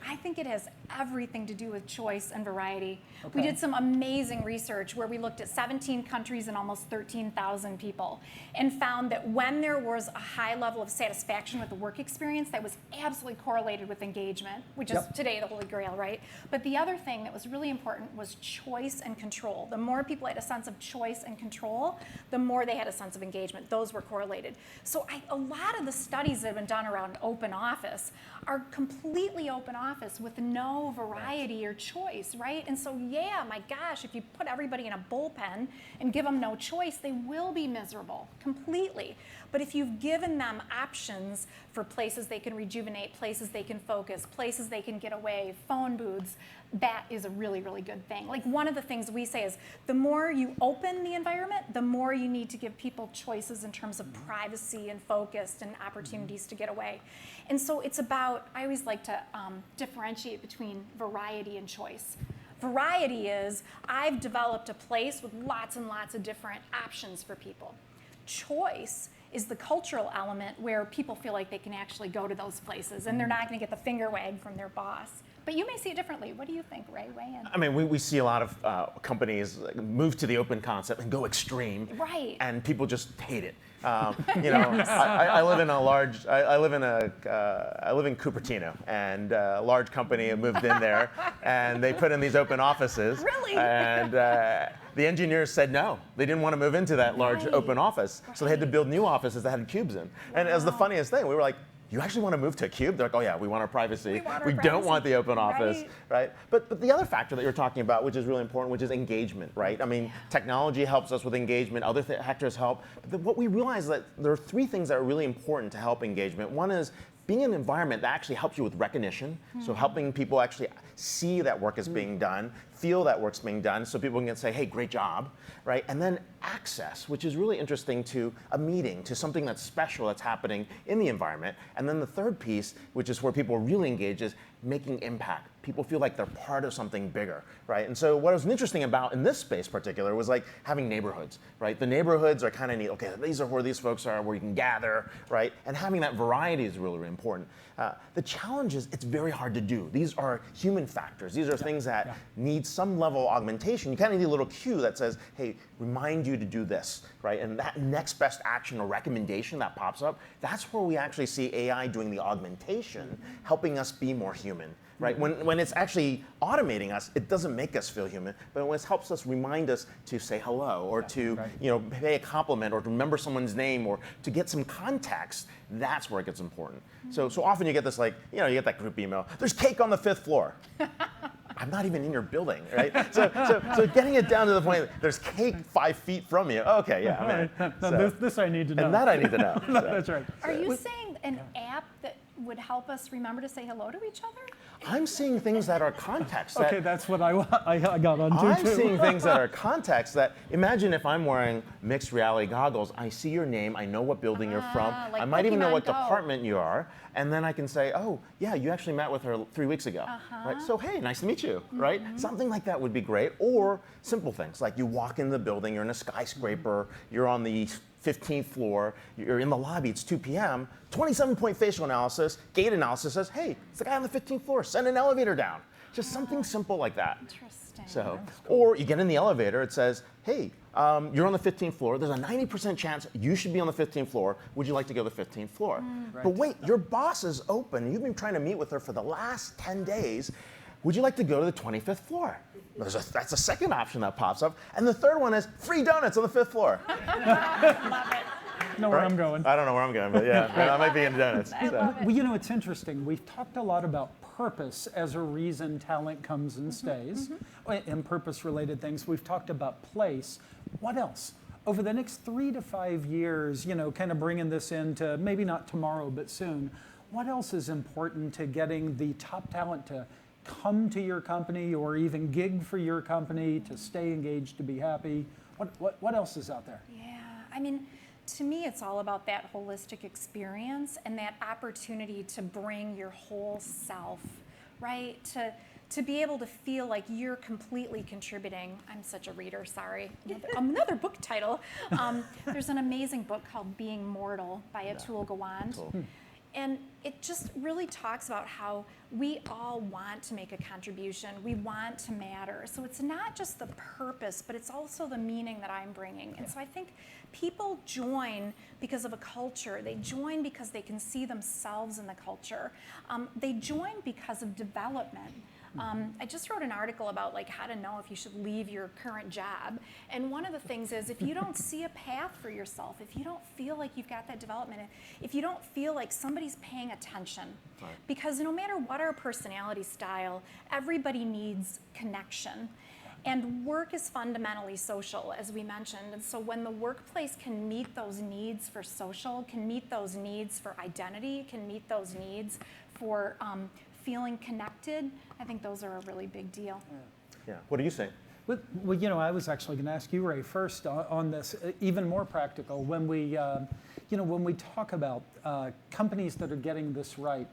I think it has everything to do with choice and variety. Okay. We did some amazing research where we looked at 17 countries and almost 13,000 people and found that when there was a high level of satisfaction with the work experience, that was absolutely correlated with engagement, which is today the holy grail, right? But the other thing that was really important was choice and control. The more people had a sense of choice and control, the more they had a sense of engagement. Those were correlated. So a lot of the studies that have been done around open office are completely open office with no variety or choice, right? And so, yeah, my gosh, if you put everybody in a bullpen and give them no choice, they will be miserable completely. But if you've given them options for places they can rejuvenate, places they can focus, places they can get away, phone booths, that is a really, really good thing. Like one of the things we say is the more you open the environment, the more you need to give people choices in terms of privacy and focus and opportunities to get away. And so it's about, I always like to differentiate between variety and choice. Variety is, I've developed a place with lots and lots of different options for people. Choice is the cultural element where people feel like they can actually go to those places and they're not going to get the finger wag from their boss. But you may see it differently. What do you think, Ray? Weigh in. I mean, we see a lot of companies move to the open concept and go extreme, Right. and people just hate it. You know, I live in a large, I live in Cupertino, and a large company moved in there, and they put in these open offices. Really? And the engineers said no, they didn't want to move into that large Right. open office, so they had to Right. build new offices that had cubes in. And it was the Wow. funniest thing. We were like, you actually want to move to a cube? They're like, oh yeah, we want our privacy. We want our We don't privacy. want the open office, Right. right? But the other factor that you're talking about, which is really important, which is engagement, right? I mean, technology helps us with engagement, other factors help. But what we realize is that there are three things that are really important to help engagement. One is being in an environment that actually helps you with recognition, so helping people actually see that work is being done, feel that work's being done, so people can say, hey, great job, right? And then access, which is really interesting, to a meeting, to something that's special that's happening in the environment. And then the third piece, which is where people are really engaged, is making impact. People feel like they're part of something bigger, right? And so what was interesting about in this space particular was like having neighborhoods, right? The neighborhoods are kind of neat. Okay, these are where these folks are, where you can gather, right? And having that variety is really, really important. The challenge is it's very hard to do. These are human factors. These are things that need some level of augmentation. You kind of need a little cue that says, hey, remind you to do this, right? And that next best action or recommendation that pops up, that's where we actually see AI doing the augmentation, helping us be more human. Right? When it's actually automating us, it doesn't make us feel human, but when it helps us remind us to say hello or to pay a compliment or to remember someone's name or to get some context, that's where it gets important. So often you get this, like, you get that group email, there's cake on the 5th floor. I'm not even in your building, right? So getting it down to the point that there's cake 5 feet from you. Okay, yeah, I'm in. No, this I need to know. And that I need to know. No, that's right. Are you saying an app that would help us remember to say hello to each other? I'm seeing things that are context. Okay, that's what I got onto I'm too. seeing things that are context that, imagine if I'm wearing mixed reality goggles, I see your name, I know what building you're from, like I might even know Pokemon what Go. department you are, and then I can say, oh, yeah, you actually met with her 3 weeks ago, right? So, hey, nice to meet you, right? Something like that would be great. Or simple things, like you walk in the building, you're in a skyscraper, you're on the 15th floor, you're in the lobby, it's 2 p.m., 27-point facial analysis, gait analysis says, hey, it's the guy on the 15th floor, send an elevator down. Just something simple like that. Interesting. So, or you get in the elevator, it says, hey, you're on the 15th floor, there's a 90% chance you should be on the 15th floor, would you like to go to the 15th floor? But wait, your boss is open, you've been trying to meet with her for the last 10 days, would you like to go to the 25th floor? That's a second option that pops up. And the third one is free donuts on the 5th floor. Know where I'm going. I don't know where I'm going, but yeah, I might be into donuts. So. Well, it's interesting. We've talked a lot about purpose as a reason talent comes and stays, and purpose-related things. We've talked about place. What else? Over the next 3 to 5 years, kind of bringing this into maybe not tomorrow, but soon, what else is important to getting the top talent to come to your company or even gig for your company, to stay engaged, to be happy? What else is out there? Yeah, I mean, to me, it's all about that holistic experience and that opportunity to bring your whole self, right? To be able to feel like you're completely contributing. I'm such a reader, sorry. Another book title. There's an amazing book called Being Mortal by Atul Gawande. Cool. And it just really talks about how we all want to make a contribution. We want to matter. So it's not just the purpose, but it's also the meaning that I'm bringing. And so I think people join because of a culture. They join because they can see themselves in the culture. They join because of development. I just wrote an article about how to know if you should leave your current job. And one of the things is, if you don't see a path for yourself, if you don't feel like you've got that development, if you don't feel like somebody's paying attention, because no matter what our personality style, everybody needs connection. And work is fundamentally social, as we mentioned. And so when the workplace can meet those needs for social, can meet those needs for identity, can meet those needs for feeling connected, I think those are a really big deal. Yeah. What do you say? Well, I was actually going to ask you, Ray, first on this, even more practical. When we talk about companies that are getting this right,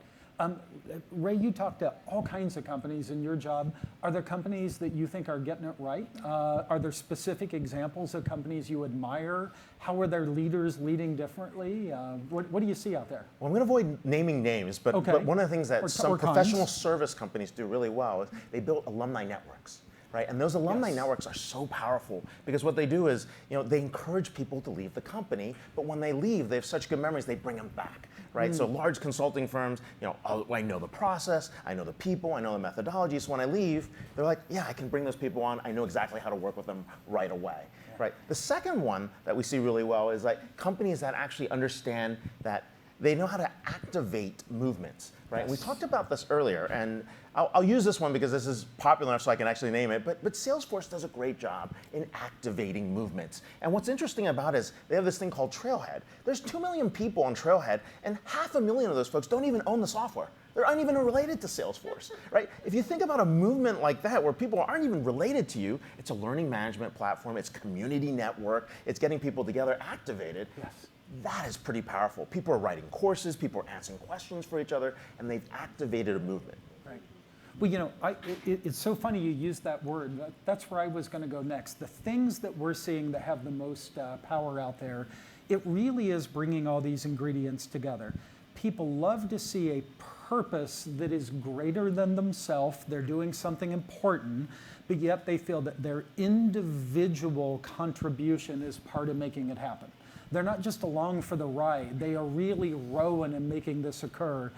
Ray, you talk to all kinds of companies in your job. Are there companies that you think are getting it right? Are there specific examples of companies you admire? How are their leaders leading differently? What do you see out there? Well, I'm going to avoid naming names, but one of the things that some professional service companies do really well is they build alumni networks. Right? And those alumni networks are so powerful because what they do is, they encourage people to leave the company, but when they leave, they have such good memories, they bring them back, right? So large consulting firms, I know the process, I know the people, I know the methodology, so when I leave, they're like, yeah, I can bring those people on, I know exactly how to work with them right away, right? The second one that we see really well is like companies that actually understand that they know how to activate movements, right? Yes. We talked about this earlier, and I'll use this one because this is popular enough so I can actually name it, but Salesforce does a great job in activating movements. And what's interesting about it is they have this thing called Trailhead. There's 2 million people on Trailhead, and 500,000 of those folks don't even own the software. They're not even related to Salesforce, right? If you think about a movement like that where people aren't even related to you, it's a learning management platform, it's community network, it's getting people together activated. Yes. That is pretty powerful. People are writing courses, people are answering questions for each other, and they've activated a movement. Right. Well, it's so funny you used that word. That's where I was going to go next. The things that we're seeing that have the most power out there, it really is bringing all these ingredients together. People love to see a purpose that is greater than themselves. They're doing something important, but yet they feel that their individual contribution is part of making it happen. They're not just along for the ride. They are really rowing and making this occur.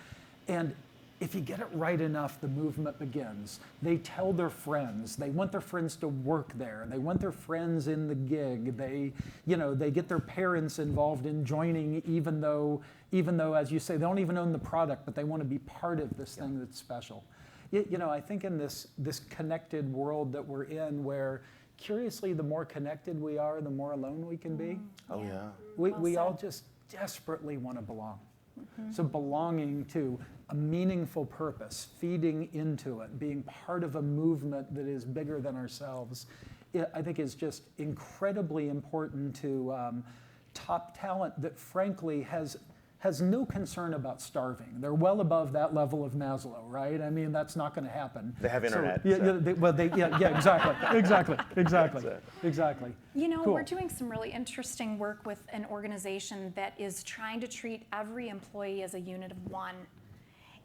And if you get it right enough, the movement begins. They tell their friends. They want their friends to work there. They want their friends in the gig. They get their parents involved in joining, even though, as you say, they don't even own the product, but they want to be part of this thing that's special. I think in this connected world that we're in, where curiously, the more connected we are, the more alone we can be. Oh, yeah. We all just desperately want to belong. So belonging to a meaningful purpose, feeding into it, being part of a movement that is bigger than ourselves, I think is just incredibly important to top talent that frankly has no concern about starving. They're well above that level of Maslow, right? I mean, that's not going to happen. They have internet. Exactly. Cool. We're doing some really interesting work with an organization that is trying to treat every employee as a unit of one.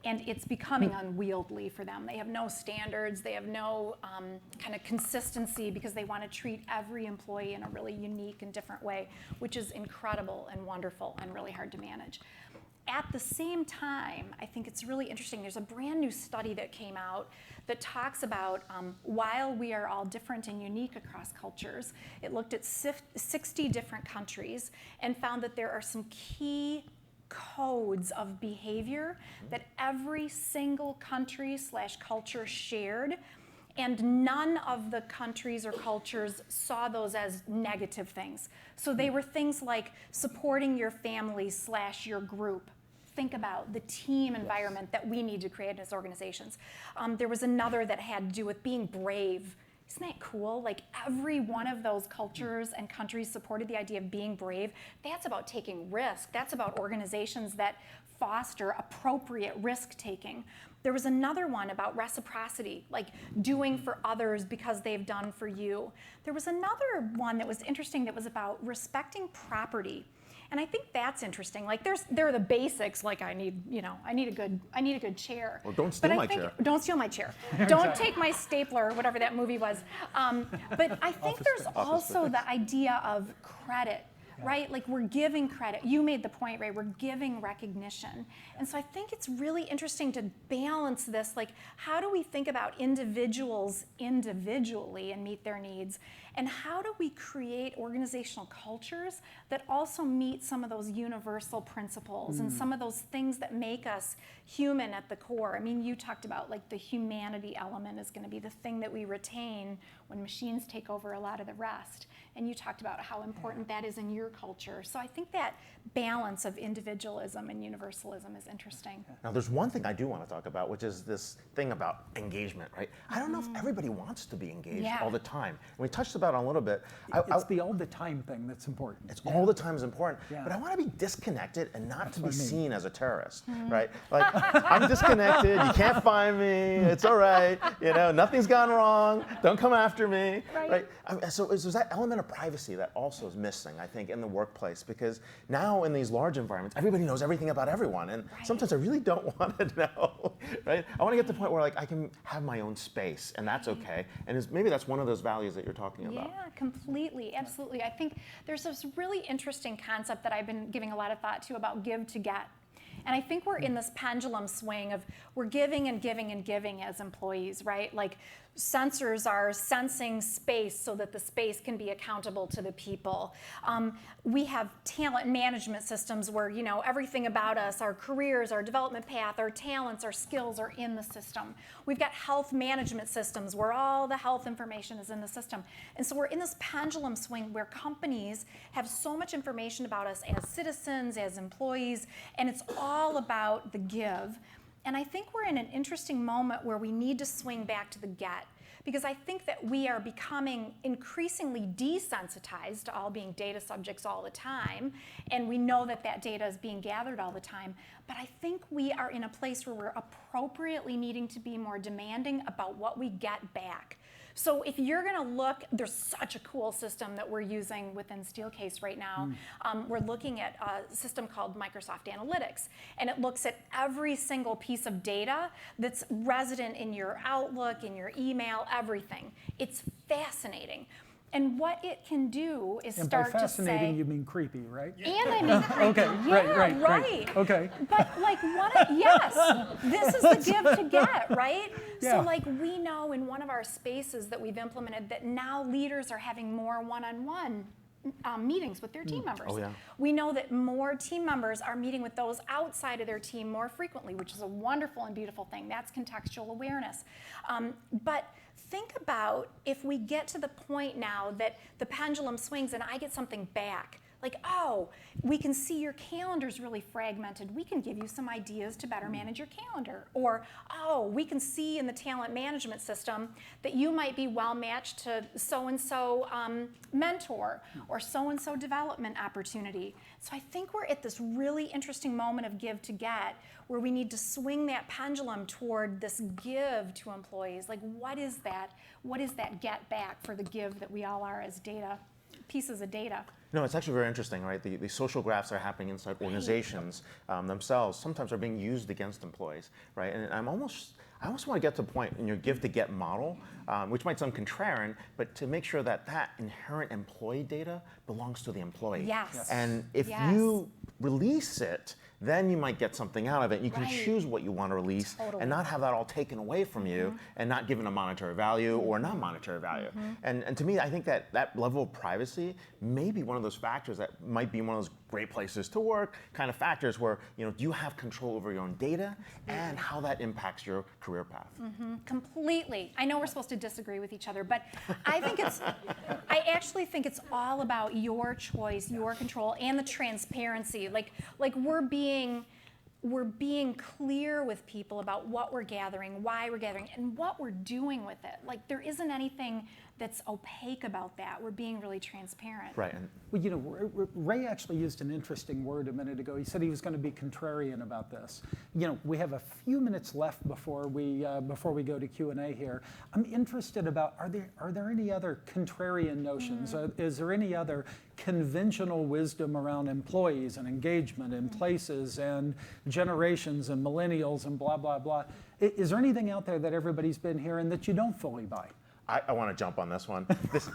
And it's becoming unwieldy for them. They have no standards, they have no kind of consistency because they want to treat every employee in a really unique and different way, which is incredible and wonderful and really hard to manage. At the same time, I think it's really interesting. There's a brand new study that came out that talks about while we are all different and unique across cultures, it looked at 60 different countries and found that there are some key codes of behavior that every single country/culture shared, and none of the countries or cultures saw those as negative things. So they were things like supporting your family/your group. Think about the team environment that we need to create as organizations. There was another that had to do with being brave. Isn't that cool? Like every one of those cultures and countries supported the idea of being brave. That's about taking risk. That's about organizations that foster appropriate risk taking. There was another one about reciprocity, like doing for others because they've done for you. There was another one that was interesting that was about respecting property. And I think that's interesting. Like there are the basics, like I need a good chair. Well, don't steal my chair. Don't steal my chair. Don't take my stapler, whatever that movie was. But I think there's also the idea of credit. Right? Like we're giving credit. You made the point, Ray, we're giving recognition. And so I think it's really interesting to balance this. Like, how do we think about individuals individually and meet their needs? And how do we create organizational cultures that also meet some of those universal principles and some of those things that make us human at the core? I mean, you talked about like the humanity element is going to be the thing that we retain when machines take over a lot of the rest. And you talked about how important that is in your culture. So I think that balance of individualism and universalism is interesting. Now, there's one thing I do want to talk about, which is this thing about engagement, right? I don't know if everybody wants to be engaged all the time. And we touched about it a little bit. It's the all the time thing that's important. It's all the time is important, but I want to be disconnected and not to be seen as a terrorist, right? Like, I'm disconnected, you can't find me, it's all right, you know, nothing's gone wrong, don't come after me, right? So there's that element of privacy that also is missing, I think, in the workplace, because now in these large environments, everybody knows everything about everyone, and sometimes I really don't want to know, right? I want to get to the point where like I can have my own space, and that's okay, and maybe that's one of those values that you're talking about. Yeah, completely, absolutely. I think there's this really interesting concept that I've been giving a lot of thought to about give to get. And I think we're in this pendulum swing of we're giving and giving and giving as employees, right? Like sensors are sensing space so that the space can be accountable to the people. We have talent management systems where, you know, everything about us, our careers, our development path, our talents, our skills are in the system. We've got health management systems where all the health information is in the system. And so we're in this pendulum swing where companies have so much information about us as citizens, as employees, and it's all about the give. And I think we're in an interesting moment where we need to swing back to the get, because I think that we are becoming increasingly desensitized to all being data subjects all the time, and we know that that data is being gathered all the time. But I think we are in a place where we're appropriately needing to be more demanding about what we get back. So if you're going to look, there's such a cool system that we're using within Steelcase right now. We're looking at a system called Microsoft Analytics, and it looks at every single piece of data that's resident in your Outlook, in your email, everything. It's fascinating. And what it can do is start to say... And by fascinating, you mean creepy, right? And I mean creepy. Okay, yeah, right. Okay. But like yes, this is the give to get, right? Yeah. So like we know in one of our spaces that we've implemented that now leaders are having more one-on-one meetings with their team members. Oh, yeah. We know that more team members are meeting with those outside of their team more frequently, which is a wonderful and beautiful thing. That's contextual awareness. But think about if we get to the point now that the pendulum swings and I get something back. Like, oh, we can see your calendar's really fragmented. We can give you some ideas to better manage your calendar. Or, oh, we can see in the talent management system that you might be well matched to so-and-so mentor or so-and-so development opportunity. So I think we're at this really interesting moment of give to get where we need to swing that pendulum toward this give to employees. Like, what is that? What is that get back for the give that we all are as data, pieces of data? No, it's actually very interesting, right? The social graphs that are happening inside organizations themselves sometimes are being used against employees, right? And I almost want to get to the point in your give to get model, which might sound contrarian, but to make sure that that inherent employee data belongs to the employee. Yes. And if you release it, then you might get something out of it. You can choose what you want to release and not have that all taken away from you and not given a monetary value or non-monetary value. And to me, I think that that level of privacy may be one of those factors that might be one of those great places to work kind of factors where, you know, you have control over your own data and how that impacts your career path. Completely. I know we're supposed to disagree with each other, but I actually think it's all about your choice, your control, and the transparency. Like we're being clear with people about what we're gathering, why we're gathering, and what we're doing with it. Like there isn't anything that's opaque about that. We're being really transparent. Right. Well, you know, Ray actually used an interesting word a minute ago. He said he was going to be contrarian about this. You know, we have a few minutes left before we go to Q&A here. I'm interested about are there any other contrarian notions? Is there any other conventional wisdom around employees and engagement and places and generations and millennials and blah blah blah? Is there anything out there that everybody's been hearing that you don't fully buy? I want to jump on this one.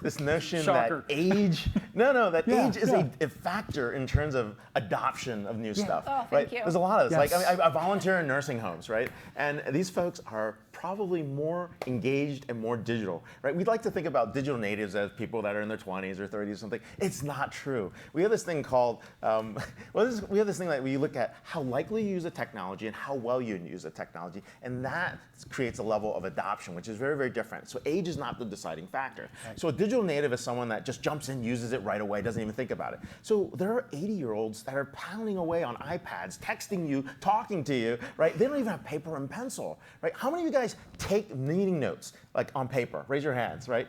This notion Shocker. that age, age is yeah. a factor in terms of adoption of new stuff. Oh, right? thank you. There's a lot of this. Yes. Like I volunteer in nursing homes, right? And these folks are probably more engaged and more digital, right? We'd like to think about digital natives as people that are in their 20s or 30s or something. It's not true. We have this thing called, we have this thing that we look at how likely you use a technology and how well you use a technology, and that creates a level of adoption, which is very, very different. So age is not not the deciding factor. Right. So a digital native is someone that just jumps in, uses it right away, doesn't even think about it. So there are 80-year-olds that are pounding away on iPads, texting you, talking to you, right? They don't even have paper and pencil, right? How many of you guys take meeting notes like on paper? Raise your hands, right?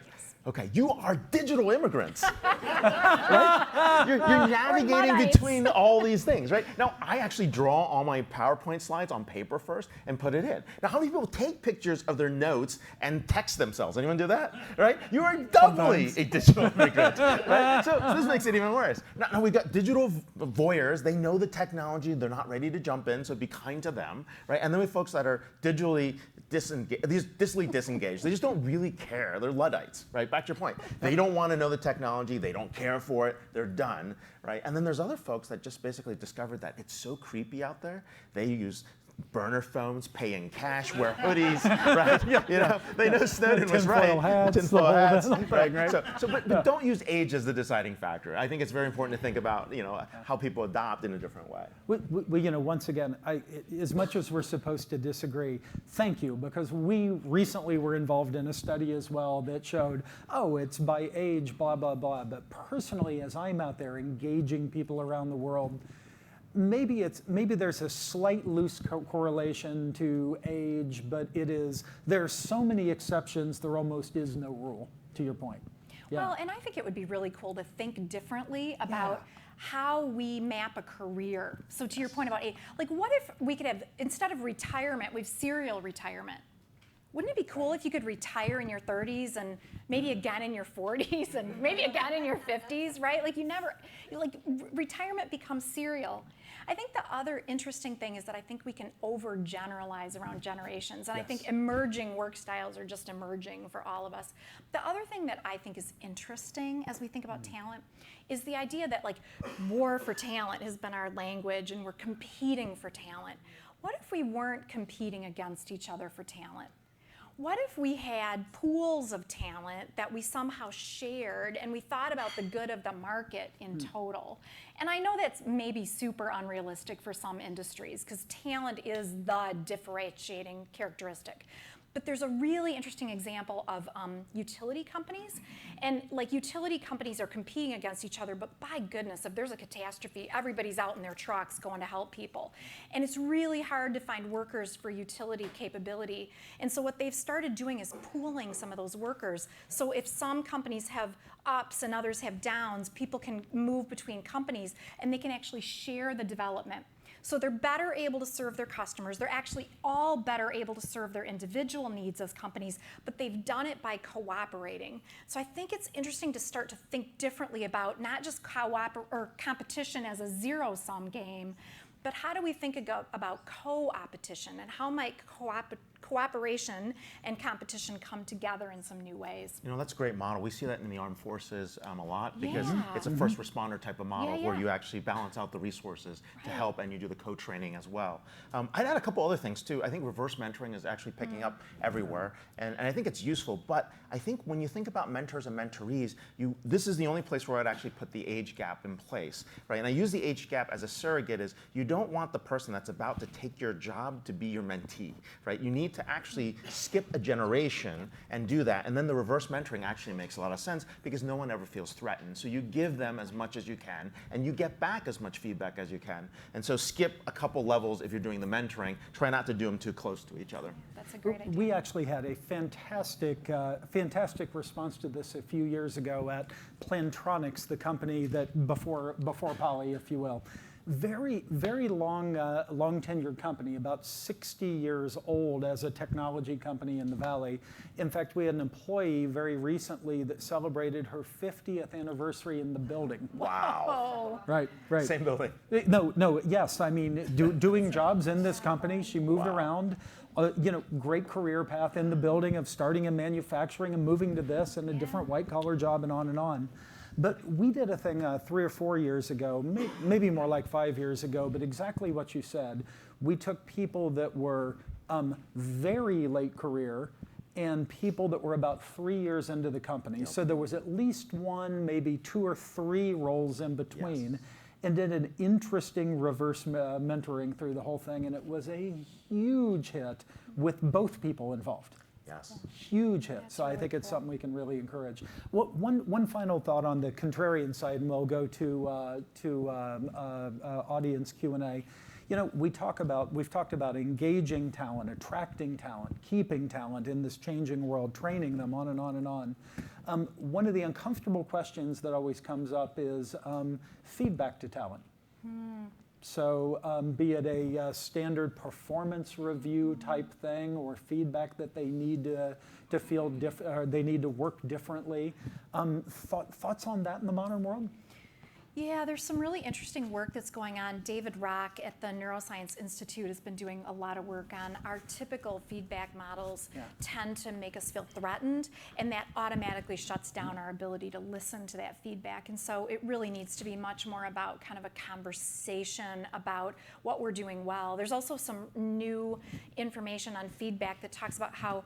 Okay, you are digital immigrants, right? You're navigating between all these things, right? Now, I actually draw all my PowerPoint slides on paper first and put it in. Now, how many people take pictures of their notes and text themselves? Anyone do that, right? You are doubly a digital immigrant, right? So this makes it even worse. Now we've got digital voyeurs. They know the technology. They're not ready to jump in, so be kind to them, right? And then we have folks that are digitally disengaged. They just don't really care. They're Luddites, right? Back to your point. They don't want to know the technology. They don't care for it. They're done, right? And then there's other folks that just basically discovered that it's so creepy out there. They use burner phones, pay in cash, wear hoodies, right? You know, they know Snowden was right. Tinfoil hats, right? But don't use age as the deciding factor. I think it's very important to think about, you know, how people adopt in a different way. We you know, once again, as much as we're supposed to disagree, thank you, because we recently were involved in a study as well that showed, oh, it's by age, blah, blah, blah. But personally, as I'm out there engaging people around the world, maybe there's a slight loose correlation to age, but there's so many exceptions, there almost is no rule, to your point. Yeah. Well, and I think it would be really cool to think differently about how we map a career. So to your point about age, like what if we could have, instead of retirement, we have serial retirement? Wouldn't it be cool if you could retire in your 30s and maybe again in your 40s and maybe again in your 50s, right? Like retirement becomes serial. I think the other interesting thing is that I think we can overgeneralize around generations, and I think emerging work styles are just emerging for all of us. The other thing that I think is interesting as we think about talent is the idea that like war for talent has been our language and we're competing for talent. What if we weren't competing against each other for talent? What if we had pools of talent that we somehow shared and we thought about the good of the market in total? And I know that's maybe super unrealistic for some industries because talent is the differentiating characteristic. But there's a really interesting example of utility companies. And like utility companies are competing against each other, but by goodness, if there's a catastrophe, everybody's out in their trucks going to help people. And it's really hard to find workers for utility capability. And so what they've started doing is pooling some of those workers. So if some companies have ups and others have downs, people can move between companies and they can actually share the development. So they're better able to serve their customers. They're actually all better able to serve their individual needs as companies, but they've done it by cooperating. So I think it's interesting to start to think differently about not just competition as a zero-sum game, but how do we think about co-opetition and how might cooperation and competition come together in some new ways? You know, that's a great model. We see that in the armed forces a lot because it's a first responder type of model where you actually balance out the resources to help and you do the co-training as well. I'd add a couple other things too. I think reverse mentoring is actually picking up everywhere and I think it's useful, but I think when you think about mentors and mentorees, this is the only place where I'd actually put the age gap in place, right? And I use the age gap as a surrogate is you don't want the person that's about to take your job to be your mentee, right? You need to actually skip a generation and do that. And then the reverse mentoring actually makes a lot of sense because no one ever feels threatened. So you give them as much as you can and you get back as much feedback as you can. And so skip a couple levels if you're doing the mentoring. Try not to do them too close to each other. That's a great idea. We actually had a fantastic response to this a few years ago at Plantronics, the company that before Poly, if you will. Very, very long tenured company, about 60 years old as a technology company in the Valley. In fact, we had an employee very recently that celebrated her 50th anniversary in the building. Wow. Right. Same building. No, yes. I mean, doing jobs in this company. She moved around. Great career path in the building of starting in manufacturing and moving to this and a different white collar job and on and on. But we did a thing 3 or 4 years ago, maybe more like 5 years ago, but exactly what you said. We took people that were very late career and people that were about 3 years into the company. So there was at least one, maybe 2 or 3 roles in between. And did an interesting reverse mentoring through the whole thing. And it was a huge hit with both people involved. Yes. Huge hit. That's So I really think it's cool. something we can really encourage. One final thought on the contrarian side, and we'll go to audience Q&A. You know, we've talked about engaging talent, attracting talent, keeping talent in this changing world, training them on and on and on. One of the uncomfortable questions that always comes up is feedback to talent. So be it a standard performance review type thing or feedback that they need to feel or they need to work differently. Thoughts on that in the modern world? Yeah, there's some really interesting work that's going on. David Rock at the Neuroscience Institute has been doing a lot of work on our typical feedback models tend to make us feel threatened, and that automatically shuts down our ability to listen to that feedback. And so it really needs to be much more about kind of a conversation about what we're doing well. There's also some new information on feedback that talks about how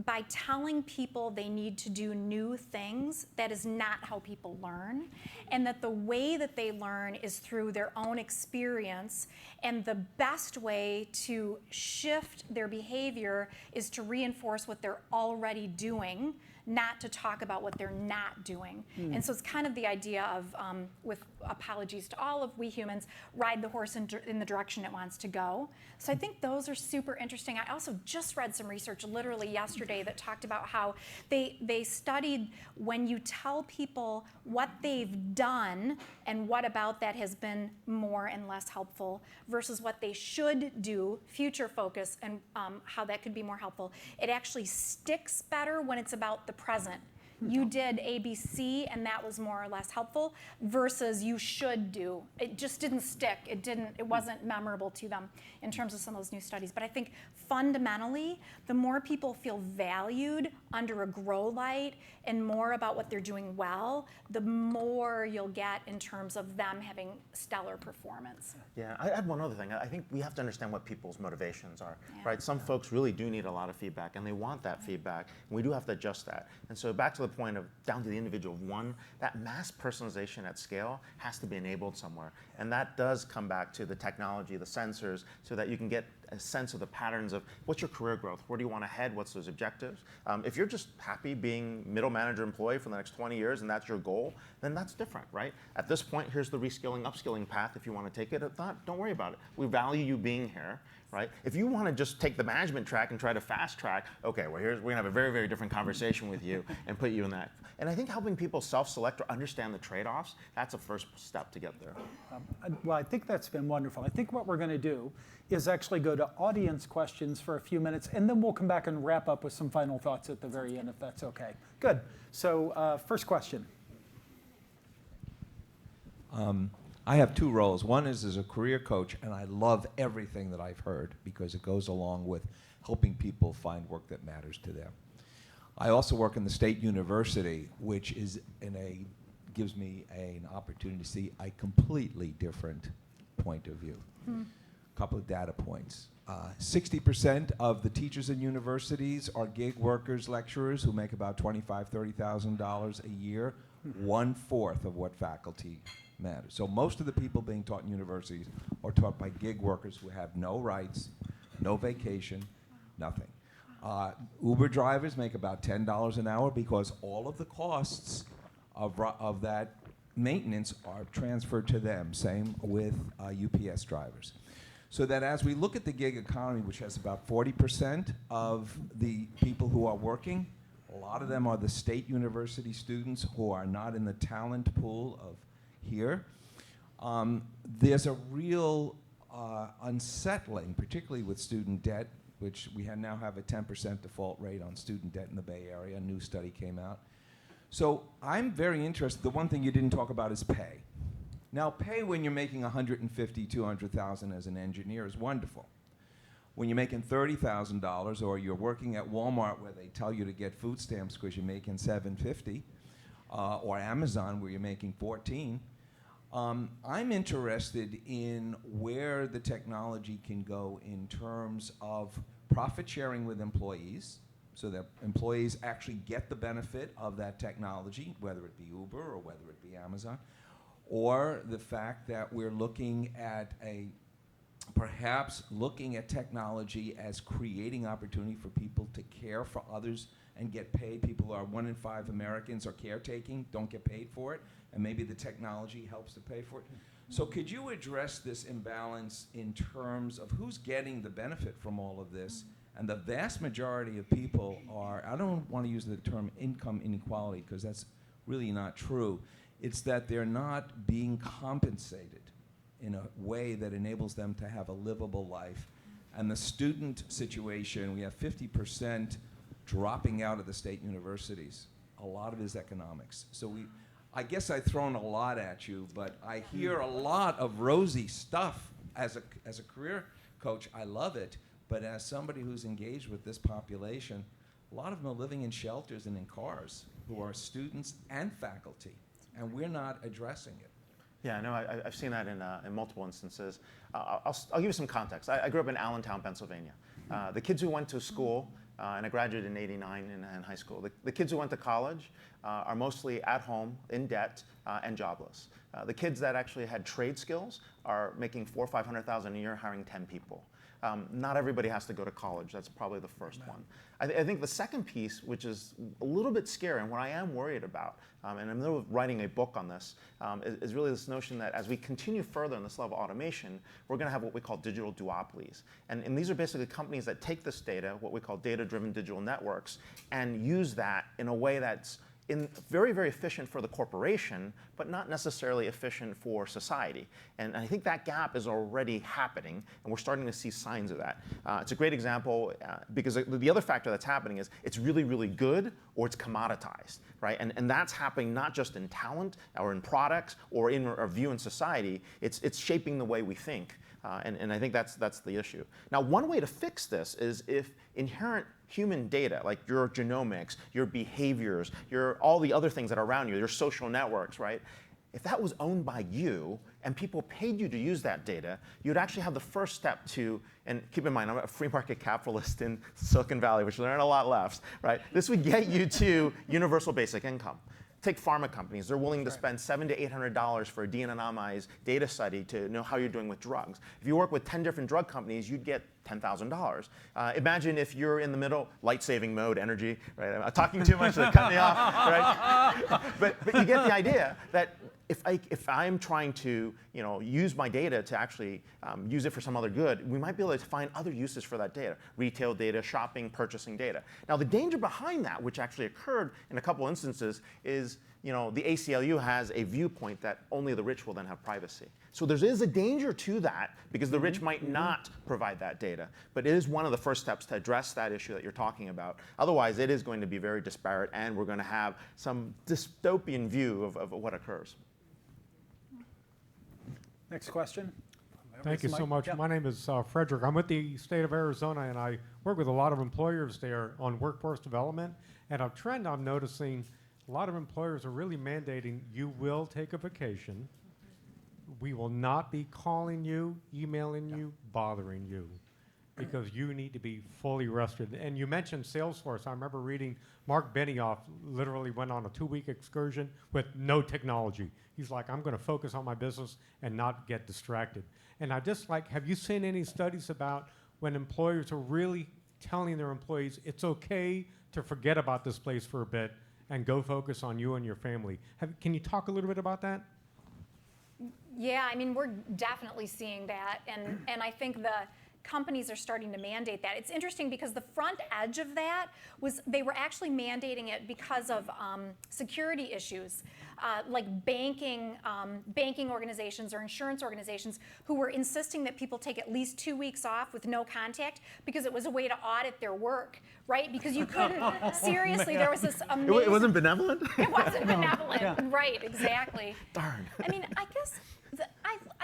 by telling people they need to do new things, that is not how people learn, and that the way that they learn is through their own experience, and the best way to shift their behavior is to reinforce what they're already doing, not to talk about what they're not doing. And so it's kind of the idea of, with apologies to all of we humans, ride the horse in the direction it wants to go. So I think those are super interesting. I also just read some research literally yesterday that talked about how they studied when you tell people what they've done and what about that has been more and less helpful versus what they should do, future focus, and how that could be more helpful. It actually sticks better when it's about the present. You did ABC and that was more or less helpful versus you should do. It just didn't stick. It wasn't memorable to them in terms of some of those new studies. But I think fundamentally, the more people feel valued under a grow light and more about what they're doing well, the more you'll get in terms of them having stellar performance. Yeah, I add one other thing. I think we have to understand what people's motivations are, right? Some folks really do need a lot of feedback, and they want that feedback, and we do have to adjust that. And so back to the point of down to the individual one, that mass personalization at scale has to be enabled somewhere. And that does come back to the technology, the sensors, so that you can get a sense of the patterns of what's your career growth, where do you want to head, what's those objectives. If you're just happy being middle manager employee for the next 20 years and that's your goal, then that's different, right? At this point, here's the reskilling, upskilling path if you want to take it. If not, don't worry about it. We value you being here, right? If you want to just take the management track and try to fast track, okay, well, we're going to have a very, very different conversation with you and put you in that. And I think helping people self-select or understand the trade-offs, that's a first step to get there. Well, I think that's been wonderful. I think what we're going to do is actually go to audience questions for a few minutes, and then we'll come back and wrap up with some final thoughts at the very end, if that's okay. Good. So first question. I have two roles. One is as a career coach, and I love everything that I've heard because it goes along with helping people find work that matters to them. I also work in the state university, which is gives me an opportunity to see a completely different point of view. A couple of data points. 60% of the teachers in universities are gig workers, lecturers who make about $25,000, $30,000 a year, 1/4 of what faculty matters. So most of the people being taught in universities are taught by gig workers who have no rights, no vacation, nothing. Uber drivers make about $10 an hour because all of the costs of that maintenance are transferred to them. Same with UPS drivers. So that as we look at the gig economy, which has about 40% of the people who are working, a lot of them are the state university students who are not in the talent pool of here. There's a real unsettling, particularly with student debt, which we now have a 10% default rate on student debt in the Bay Area. A new study came out. So I'm very interested. The one thing you didn't talk about is pay. Now, pay when you're making $150,000, $200,000 as an engineer is wonderful. When you're making $30,000 or you're working at Walmart where they tell you to get food stamps because you're making $750, or Amazon where you're making $14, I'm interested in where the technology can go in terms of profit sharing with employees, so that employees actually get the benefit of that technology, whether it be Uber or whether it be Amazon, or the fact that we're looking at a perhaps looking at technology as creating opportunity for people to care for others and get paid. People who are 1 in 5 Americans are caretaking, don't get paid for it, and maybe the technology helps to pay for it. So could you address this imbalance in terms of who's getting the benefit from all of this? And the vast majority of people are, I don't want to use the term income inequality because that's really not true. It's that they're not being compensated in a way that enables them to have a livable life. And the student situation, we have 50% dropping out of the state universities. A lot of it is economics. So I guess I've thrown a lot at you, but I hear a lot of rosy stuff as a career coach. I love it, but as somebody who's engaged with this population, a lot of them are living in shelters and in cars who are students and faculty, and we're not addressing it. Yeah, no, I've seen that in multiple instances. I'll give you some context. I grew up in Allentown, Pennsylvania. The kids who went to school, and I graduated in '89 in high school. The kids who went to college are mostly at home, in debt, and jobless. The kids that actually had trade skills are making $400,000 or $500,000 a year, hiring 10 people. Not everybody has to go to college. That's probably the first one. I think the second piece, which is a little bit scary and what I am worried about, and I'm in the middle of writing a book on this, is really this notion that as we continue further in this level of automation, we're going to have what we call digital duopolies. And these are basically companies that take this data, what we call data-driven digital networks, and use that in a way that's very, very efficient for the corporation, but not necessarily efficient for society. And I think that gap is already happening, and we're starting to see signs of that. It's a great example because the other factor that's happening is it's really, really good or it's commoditized, right? And that's happening not just in talent or in products or in our view in society. It's shaping the way we think. And I think that's the issue. Now, one way to fix this is if inherent human data, like your genomics, your behaviors, all the other things that are around you, your social networks, right? If that was owned by you and people paid you to use that data, you'd actually have the first step to, and keep in mind, I'm a free market capitalist in Silicon Valley, which learn a lot left, right? This would get you to universal basic income. Take pharma companies. They're willing to spend $700 to $800 for a de-anonymized data study to know how you're doing with drugs. If you work with 10 different drug companies, you'd get $10,000. Imagine if you're in the middle, light-saving mode, energy, right? I'm talking too much, so cut me off, right? But you get the idea that if I'm trying to use my data to actually use it for some other good, we might be able to find other uses for that data. Retail data, shopping, purchasing data. Now the danger behind that, which actually occurred in a couple instances, is the ACLU has a viewpoint that only the rich will then have privacy. So there is a danger to that because the rich might not provide that data. But it is one of the first steps to address that issue that you're talking about. Otherwise, it is going to be very disparate, and we're going to have some dystopian view of what occurs. Next question. Thank you so much. Yep. My name is Frederick. I'm with the state of Arizona, and I work with a lot of employers there on workforce development. And a trend I'm noticing, a lot of employers are really mandating you will take a vacation. We will not be calling you, emailing you, bothering you, because you need to be fully rested. And you mentioned Salesforce. I remember reading Mark Benioff literally went on a 2-week excursion with no technology. He's like, I'm going to focus on my business and not get distracted. And I just have you seen any studies about when employers are really telling their employees it's okay to forget about this place for a bit and go focus on you and your family? Can you talk a little bit about that? Yeah, I mean, we're definitely seeing that, and I think the companies are starting to mandate that. It's interesting because the front edge of that was they were actually mandating it because of security issues, like banking organizations or insurance organizations who were insisting that people take at least 2 weeks off with no contact because it was a way to audit their work, right? Because you couldn't, seriously, there was this amazing... It wasn't benevolent? It wasn't benevolent, right, exactly. Darn. I mean, I guess...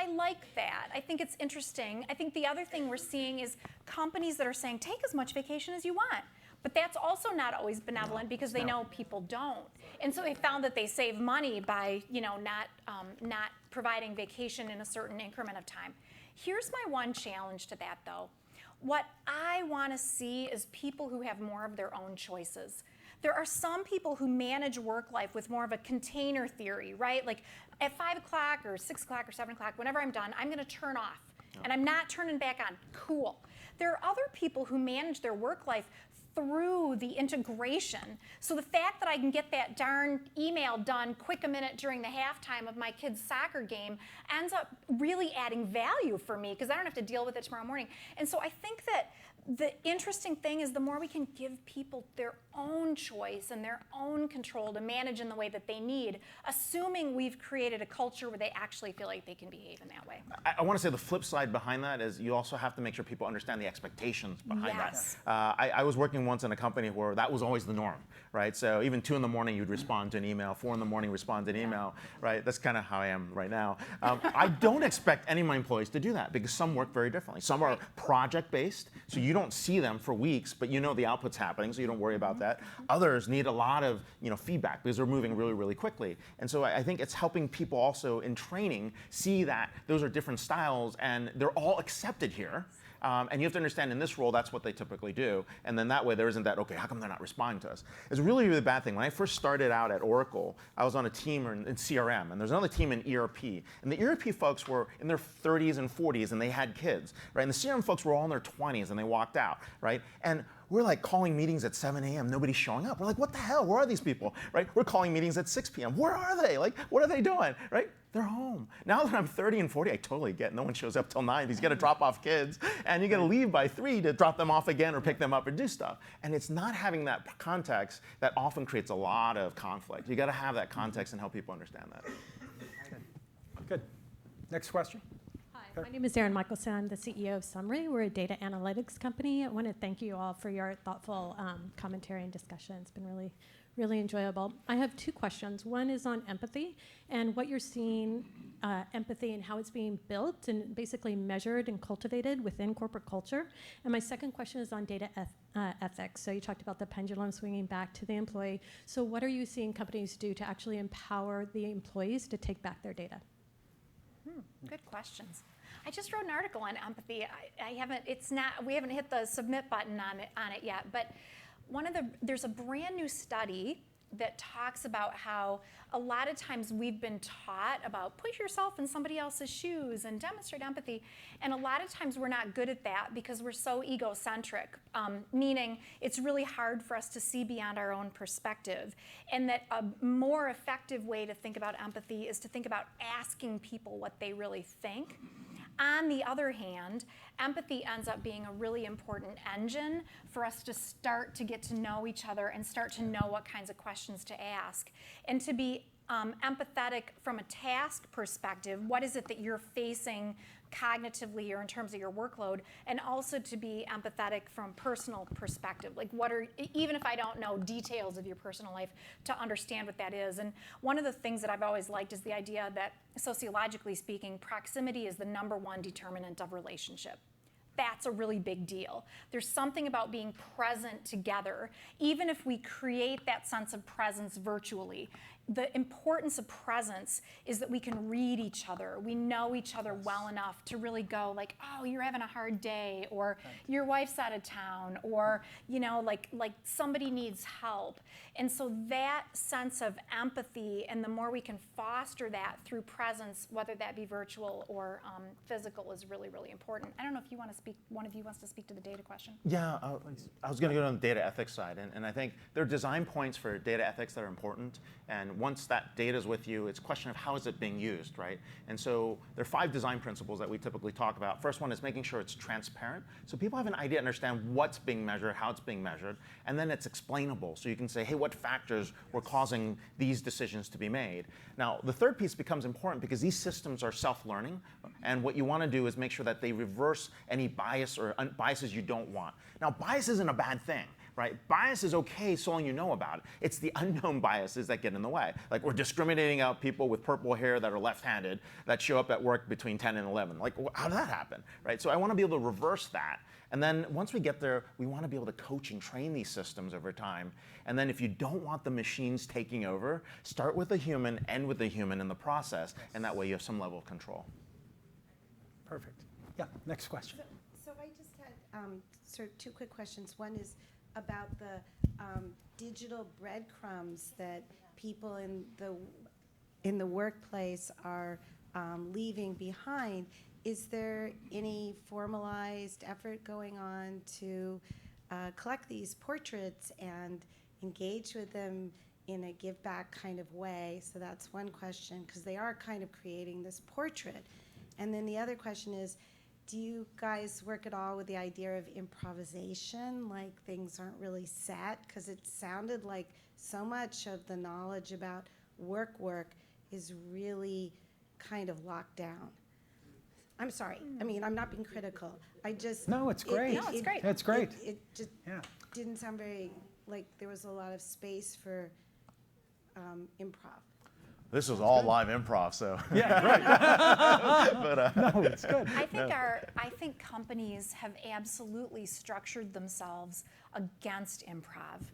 I like that. I think it's interesting. I think the other thing we're seeing is companies that are saying, take as much vacation as you want. But that's also not always benevolent because they know people don't. And so they found that they save money by not providing vacation in a certain increment of time. Here's my one challenge to that, though. What I want to see is people who have more of their own choices. There are some people who manage work life with more of a container theory, right? Like at 5 o'clock or 6 o'clock or 7 o'clock, whenever I'm done, I'm going to turn off. and I'm not turning back on. Cool. There are other people who manage their work life through the integration. So the fact that I can get that darn email done quick a minute during the halftime of my kid's soccer game ends up really adding value for me because I don't have to deal with it tomorrow morning. And so I think that the interesting thing is the more we can give people their own choice and their own control to manage in the way that they need, assuming we've created a culture where they actually feel like they can behave in that way. I want to say the flip side behind that is you also have to make sure people understand the expectations behind Yes. that. I was working once in a company where that was always the norm, right? So even 2 in the morning you'd respond to an email, 4 in the morning respond to an email, right? That's kind of how I am right now. I don't expect any of my employees to do that because some work very differently. Some are project-based, so you don't see them for weeks, but you know the output's happening, so you don't worry about that. Others need a lot of feedback because they're moving really, really quickly. And so I think it's helping people also in training see that those are different styles and they're all accepted here. And you have to understand in this role, that's what they typically do. And then that way there isn't that, okay, how come they're not responding to us? It's a really, really bad thing. When I first started out at Oracle, I was on a team in CRM, and there's another team in ERP. And the ERP folks were in their 30s and 40s, and they had kids, right? And the CRM folks were all in their 20s, and they walked out, right? And we're like calling meetings at 7 a.m., nobody's showing up. We're like, what the hell, where are these people, right? We're calling meetings at 6 p.m., where are they? Like, what are they doing, right? They're home. Now that I'm 30 and 40, I totally get no one shows up till 9. He's got to drop off kids, and you got to leave by 3 to drop them off again or pick them up or do stuff. And it's not having that context that often creates a lot of conflict. You got to have that context and help people understand that. Good. Next question. Hi, my name is Erin Michelson. I'm the CEO of Summary. We're a data analytics company. I want to thank you all for your thoughtful commentary and discussion. It's been really, really enjoyable. I have 2 questions. One is on empathy and what you're seeing, empathy and how it's being built and basically measured and cultivated within corporate culture. And my second question is on data ethics. So you talked about the pendulum swinging back to the employee. So what are you seeing companies do to actually empower the employees to take back their data? Good questions. I just wrote an article on empathy. We haven't hit the submit button on it yet, but there's a brand new study that talks about how a lot of times we've been taught about put yourself in somebody else's shoes and demonstrate empathy, and a lot of times we're not good at that because we're so egocentric, meaning it's really hard for us to see beyond our own perspective, and that a more effective way to think about empathy is to think about asking people what they really think. On the other hand, empathy ends up being a really important engine for us to start to get to know each other and start to know what kinds of questions to ask. And to be empathetic from a task perspective, what is it that you're facing cognitively or in terms of your workload, and also to be empathetic from personal perspective, like even if I don't know details of your personal life, to understand what that is. And one of the things that I've always liked is the idea that sociologically speaking, proximity is the #1 determinant of relationship. That's a really big deal. There's something about being present together, even if we create that sense of presence virtually. The importance of presence is that we can read each other. We know each other well enough to really go like, oh, you're having a hard day, or your wife's out of town, or like somebody needs help. And so that sense of empathy, and the more we can foster that through presence, whether that be virtual or physical, is really, really important. I don't know if you want to speak, one of you wants to speak to the data question. Yeah, I was going to go on the data ethics side, and I think there are design points for data ethics that are important, and once that data is with you, it's a question of how is it being used, right? And so there are 5 design principles that we typically talk about. First one is making sure it's transparent, so people have an idea, understand what's being measured, how it's being measured, and then it's explainable, so you can say, hey, what factors were causing these decisions to be made? Now, the third piece becomes important because these systems are self-learning, and what you want to do is make sure that they reverse any bias or biases you don't want. Now, bias isn't a bad thing. Right? Bias is okay so long you know about it. It's the unknown biases that get in the way. Like we're discriminating out people with purple hair that are left-handed that show up at work between 10 and 11. Like, how did that happen? Right? So I want to be able to reverse that. And then once we get there, we want to be able to coach and train these systems over time. And then if you don't want the machines taking over, start with a human, end with a human in the process, and that way you have some level of control. Perfect. Yeah, next question. So I just had sort of 2 quick questions. One is about the digital breadcrumbs that people in the workplace are leaving behind. Is there any formalized effort going on to collect these portraits and engage with them in a give back kind of way? So that's one question, because they are kind of creating this portrait. And then the other question is, do you guys work at all with the idea of improvisation, like things aren't really set? Because it sounded like so much of the knowledge about work is really kind of locked down. I'm sorry. I mean, I'm not being critical. I just... No, it's great. No, it's great. That's great. It just Yeah. didn't sound very, like there was a lot of space for improv. This was all live improv, so. Yeah, right. But, No, it's good. I think companies have absolutely structured themselves against improv.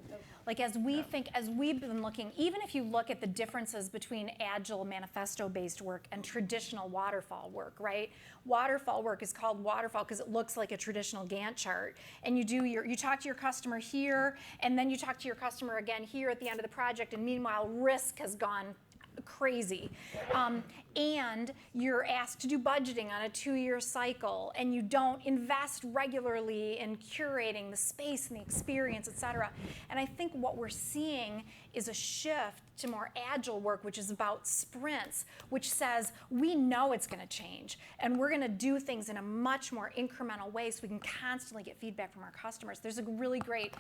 Like as we've been looking, even if you look at the differences between agile manifesto-based work and traditional waterfall work, right? Waterfall work is called waterfall because it looks like a traditional Gantt chart. And you talk to your customer here, and then you talk to your customer again here at the end of the project, and meanwhile risk has gone crazy. And you're asked to do budgeting on a 2-year cycle, and you don't invest regularly in curating the space and the experience, et cetera. And I think what we're seeing is a shift to more agile work, which is about sprints, which says we know it's going to change, and we're going to do things in a much more incremental way so we can constantly get feedback from our customers. There's a really great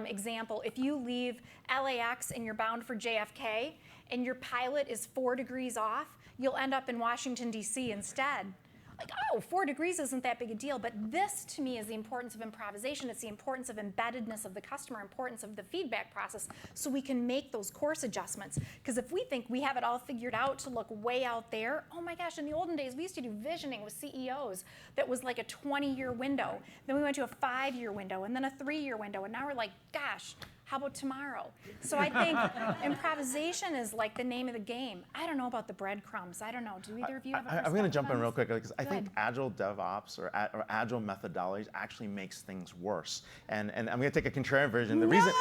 example. If you leave LAX and you're bound for JFK, and your pilot is 4 degrees off, you'll end up in Washington, D.C. instead. Like, oh, 4 degrees isn't that big a deal, but this to me is the importance of improvisation. It's the importance of embeddedness of the customer, importance of the feedback process, so we can make those course adjustments. Because if we think we have it all figured out to look way out there, oh my gosh, in the olden days, we used to do visioning with CEOs that was like a 20-year window. Then we went to a 5-year window, and then a 3-year window, and now we're like, gosh, how about tomorrow? So I think improvisation is like the name of the game. I don't know about the breadcrumbs. I don't know. Do either of you have a perspective? I'm going to jump in on real this? quick because I think agile DevOps or agile methodologies actually makes things worse. And I'm going to take a contrarian version. The reason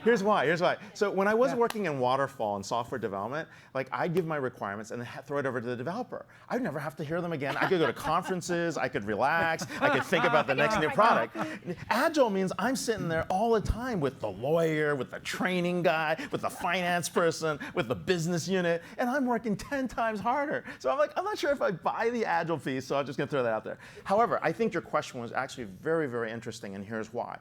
here's why. So when I was working in waterfall and software development, like I'd give my requirements and then throw it over to the developer. I'd never have to hear them again. I could go to conferences. I could relax. I could think about the next new product. Agile means I'm sitting there all the time with the lawyer, with the training guy, with the finance person, with the business unit, and I'm working 10 times harder. So I'm like, I'm not sure if I buy the agile piece, so I'm just going to throw that out there. However, I think your question was actually very, very interesting, and here's why.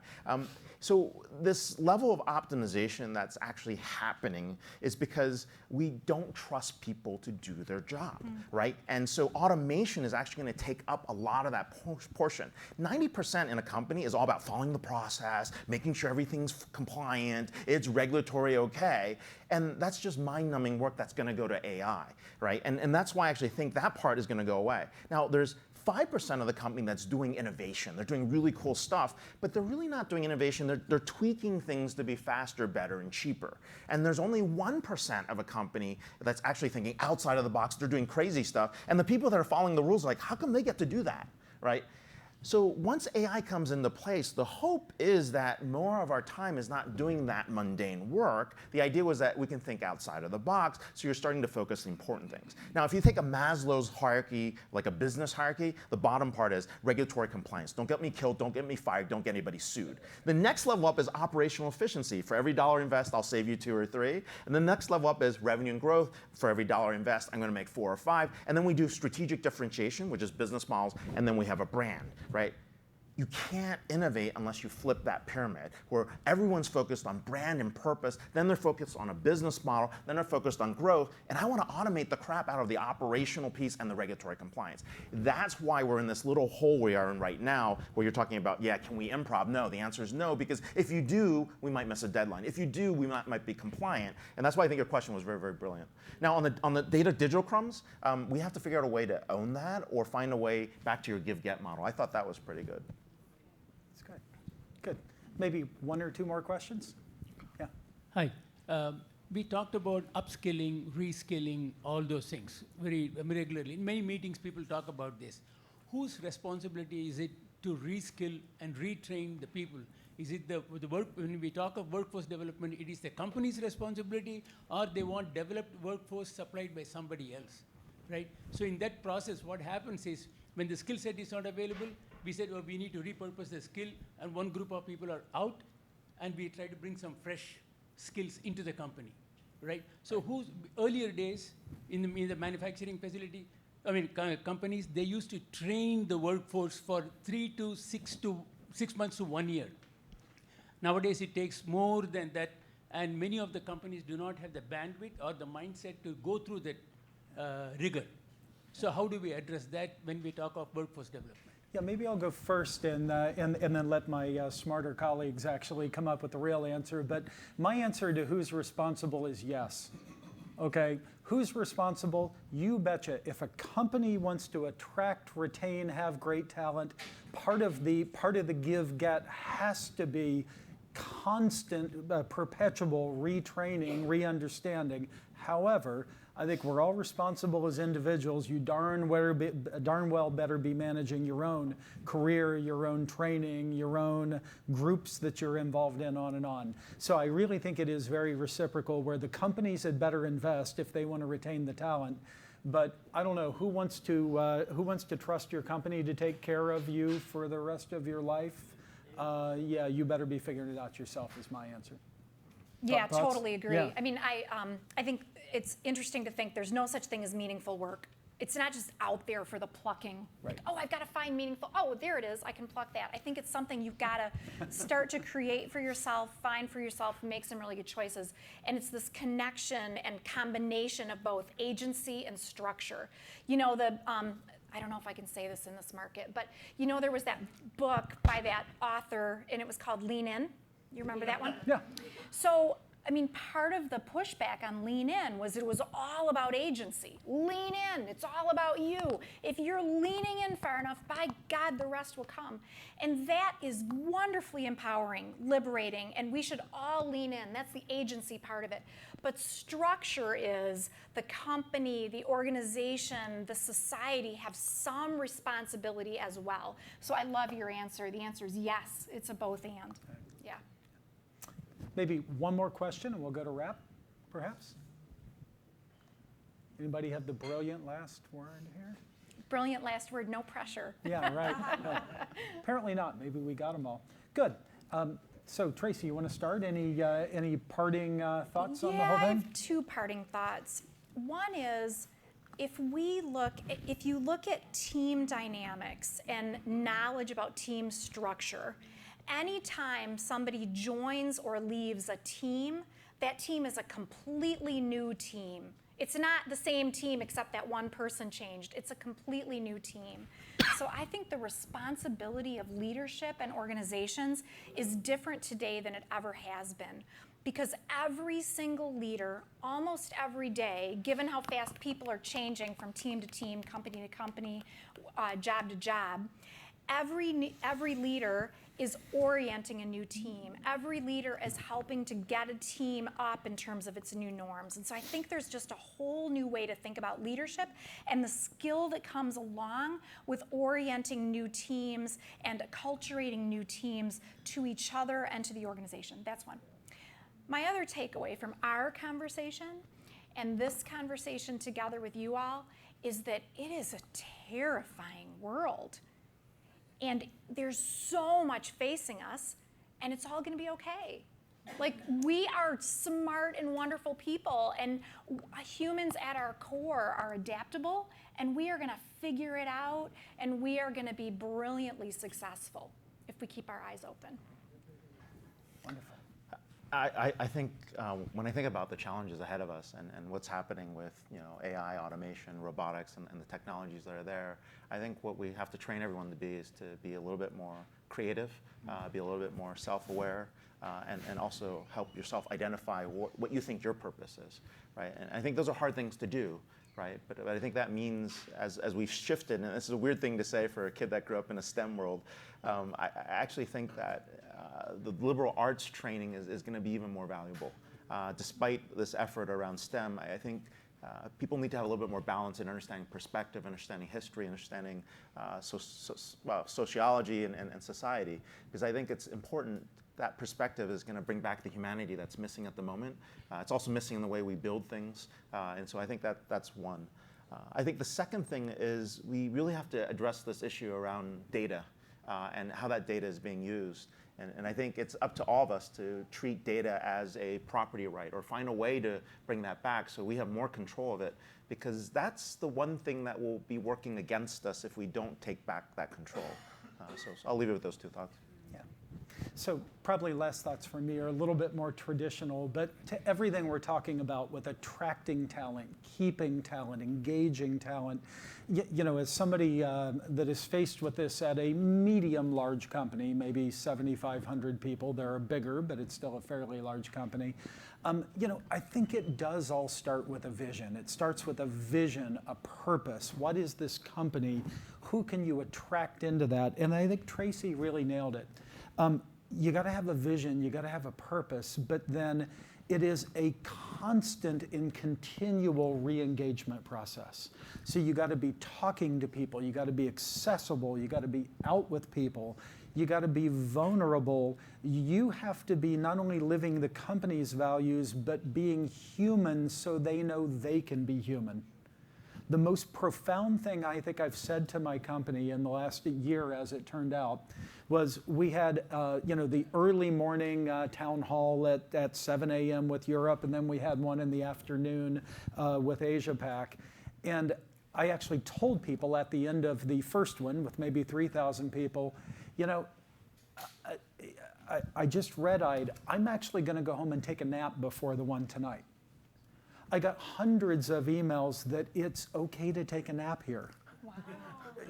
So this level of optimization that's actually happening is because we don't trust people to do their job, right? And so automation is actually going to take up a lot of that portion. 90% in a company is all about following the process, making sure everything's compliant, it's regulatory okay, and that's just mind-numbing work that's going to go to AI, right? And that's why I actually think that part is going to go away. Now, there's 5% of the company that's doing innovation. They're doing really cool stuff, but they're really not doing innovation. They're tweaking things to be faster, better, and cheaper. And there's only 1% of a company that's actually thinking outside of the box. They're doing crazy stuff. And the people that are following the rules are like, how come they get to do that, right? So once AI comes into place, the hope is that more of our time is not doing that mundane work. The idea was that we can think outside of the box, so you're starting to focus on important things. Now, if you take a Maslow's hierarchy, like a business hierarchy, the bottom part is regulatory compliance. Don't get me killed, don't get me fired, don't get anybody sued. The next level up is operational efficiency. For every dollar invest, I'll save you 2 or 3. And the next level up is revenue and growth. For every dollar invest, I'm gonna make 4 or 5. And then we do strategic differentiation, which is business models, and then we have a brand. Right? You can't innovate unless you flip that pyramid where everyone's focused on brand and purpose, then they're focused on a business model, then they're focused on growth, and I want to automate the crap out of the operational piece and the regulatory compliance. That's why we're in this little hole we are in right now where you're talking about, yeah, can we improv? No, the answer is no, because if you do, we might miss a deadline. If you do, we might be compliant, and that's why I think your question was very, very brilliant. Now, on the data digital crumbs, we have to figure out a way to own that or find a way back to your give-get model. I thought that was pretty good. Good. Maybe 1 or 2 more questions? Yeah. Hi. We talked about upskilling, reskilling, all those things very regularly. In many meetings, people talk about this. Whose responsibility is it to reskill and retrain the people? Is it the work, when we talk of workforce development, it is the company's responsibility, or they want developed workforce supplied by somebody else? right? So in that process, what happens is when the skill set is not available, we said, oh, we need to repurpose the skill, and one group of people are out, and we try to bring some fresh skills into the company, right? So earlier days in the manufacturing facility, companies, they used to train the workforce for 6 months to 1 year. Nowadays, it takes more than that, and many of the companies do not have the bandwidth or the mindset to go through that rigor. So how do we address that when we talk of workforce development? Yeah, maybe I'll go first and then let my smarter colleagues actually come up with the real answer. But my answer to who's responsible is yes. Okay, who's responsible? You betcha. If a company wants to attract, retain, have great talent, part of the give-get has to be constant, perpetual retraining, re-understanding. However, I think we're all responsible as individuals. You darn well better be managing your own career, your own training, your own groups that you're involved in, on and on. So I really think it is very reciprocal, where the companies had better invest if they want to retain the talent. But I don't know, who wants to trust your company to take care of you for the rest of your life? Yeah, you better be figuring it out yourself, is my answer. Yeah, Thoughts? totally agree. Yeah. I mean, I think it's interesting to think there's no such thing as meaningful work. It's not just out there for the plucking. Right. Oh, I've got to find meaningful. Oh, there it is. I can pluck that. I think it's something you've got to start to create for yourself, find for yourself, and make some really good choices. And it's this connection and combination of both agency and structure. You know, I don't know if I can say this in this market, but you know, there was that book by that author, and it was called Lean In. You remember that one? Yeah. So, I mean, part of the pushback on Lean In was it was all about agency. Lean in, it's all about you. If you're leaning in far enough, by God, the rest will come. And that is wonderfully empowering, liberating, and we should all lean in. That's the agency part of it. But structure is the company, the organization, the society have some responsibility as well. So I love your answer. The answer is yes, it's a both and. Yeah. Maybe one more question and we'll go to wrap, perhaps? Anybody have the brilliant last word here? Brilliant last word, no pressure. Yeah, right. No, apparently not. Maybe we got them all. Good. So Tracy, you want to start? Any parting thoughts on the whole Yeah, I thing? have two parting thoughts. One is, if you look at team dynamics and knowledge about team structure, anytime somebody joins or leaves a team, that team is a completely new team. It's not the same team except that one person changed. It's a completely new team. So I think the responsibility of leadership and organizations is different today than it ever has been. Because every single leader, almost every day, given how fast people are changing from team to team, company to company, job to job, every leader is orienting a new team. Every leader is helping to get a team up in terms of its new norms. And so I think there's just a whole new way to think about leadership and the skill that comes along with orienting new teams and acculturating new teams to each other and to the organization. That's one. My other takeaway from our conversation and this conversation together with you all is that it is a terrifying world. And there's so much facing us, and it's all going to be okay. Like, we are smart and wonderful people, and humans at our core are adaptable, and we are going to figure it out, and we are going to be brilliantly successful if we keep our eyes open. Wonderful. I think when I think about the challenges ahead of us and what's happening with AI, automation, robotics, and the technologies that are there, I think what we have to train everyone to be is to be a little bit more creative, be a little bit more self-aware, and also help yourself identify what you think your purpose is, right? And I think those are hard things to do, right? But I think that means as we've shifted, and this is a weird thing to say for a kid that grew up in a STEM world, I actually think that the liberal arts training is going to be even more valuable. Despite this effort around STEM, I think people need to have a little bit more balance in understanding perspective, understanding history, understanding sociology and society, because I think it's important. That perspective is going to bring back the humanity that's missing at the moment. It's also missing in the way we build things, and so I think that's one. I think the second thing is we really have to address this issue around data and how that data is being used. And I think it's up to all of us to treat data as a property right or find a way to bring that back so we have more control of it, because that's the one thing that will be working against us if we don't take back that control. So I'll leave it with those two thoughts. Yeah. So probably less thoughts from me are a little bit more traditional, but to everything we're talking about with attracting talent, keeping talent, engaging talent, you know, as somebody that is faced with this at a medium large company, maybe 7,500 people, they're bigger, but it's still a fairly large company. You know, I think it does all start with a vision. It starts with a vision, a purpose. What is this company? Who can you attract into that? And I think Tracy really nailed it. You got to have a vision, you got to have a purpose, but then it is a constant and continual re-engagement process. So you got to be talking to people, you got to be accessible, you got to be out with people, you got to be vulnerable. You have to be not only living the company's values, but being human so they know they can be human. The most profound thing I think I've said to my company in the last year, as it turned out, was we had you know, the early morning town hall at 7 a.m. with Europe, and then we had one in the afternoon with Asia Pac. And I actually told people at the end of the first one, with maybe 3,000 people, you know, I just red-eyed. I'm actually going to go home and take a nap before the one tonight. I got hundreds of emails that it's okay to take a nap here. Wow.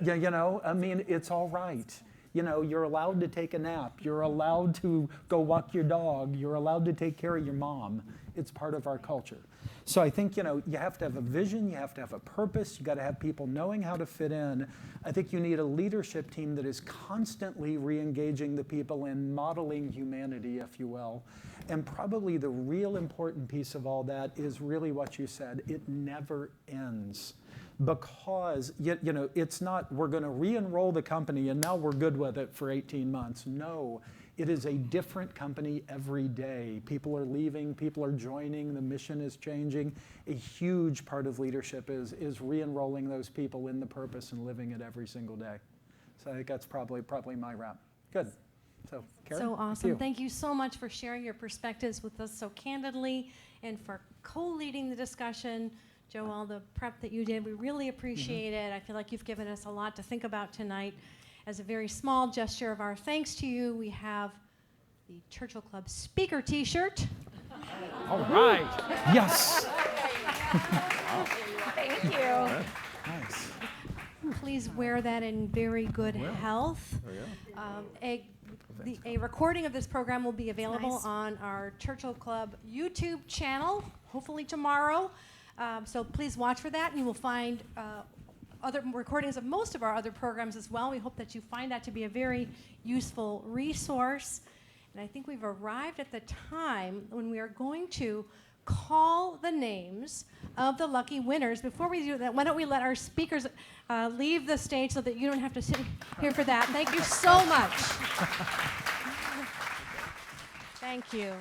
Yeah, you know, I mean, it's all right. You know, you're allowed to take a nap. You're allowed to go walk your dog. You're allowed to take care of your mom. It's part of our culture. So I think, you know, you have to have a vision. You have to have a purpose. You got to have people knowing how to fit in. I think you need a leadership team that is constantly re-engaging the people and modeling humanity, if you will. And probably the real important piece of all that is really what you said. It never ends. Because, you know, it's not we're going to re-enroll the company and now we're good with it for 18 months. No, it is a different company every day. People are leaving, people are joining, the mission is changing. A huge part of leadership is re-enrolling those people in the purpose and living it every single day. So I think that's probably my wrap. Good. So, Karen, so awesome. Thank you so much for sharing your perspectives with us so candidly and for co-leading the discussion. Joe, all the prep that you did, we really appreciate it. I feel like you've given us a lot to think about tonight. As a very small gesture of our thanks to you, we have the Churchill Club speaker t-shirt. All right. Yes. Thank you. Nice. Please wear that in very good health. A recording of this program will be available on our Churchill Club YouTube channel, hopefully tomorrow. So please watch for that, and you will find other recordings of most of our other programs as well. We hope that you find that to be a very useful resource. And I think we've arrived at the time when we are going to call the names of the lucky winners. Before we do that, why don't we let our speakers leave the stage so that you don't have to sit here for that. Thank you so much. Thank you.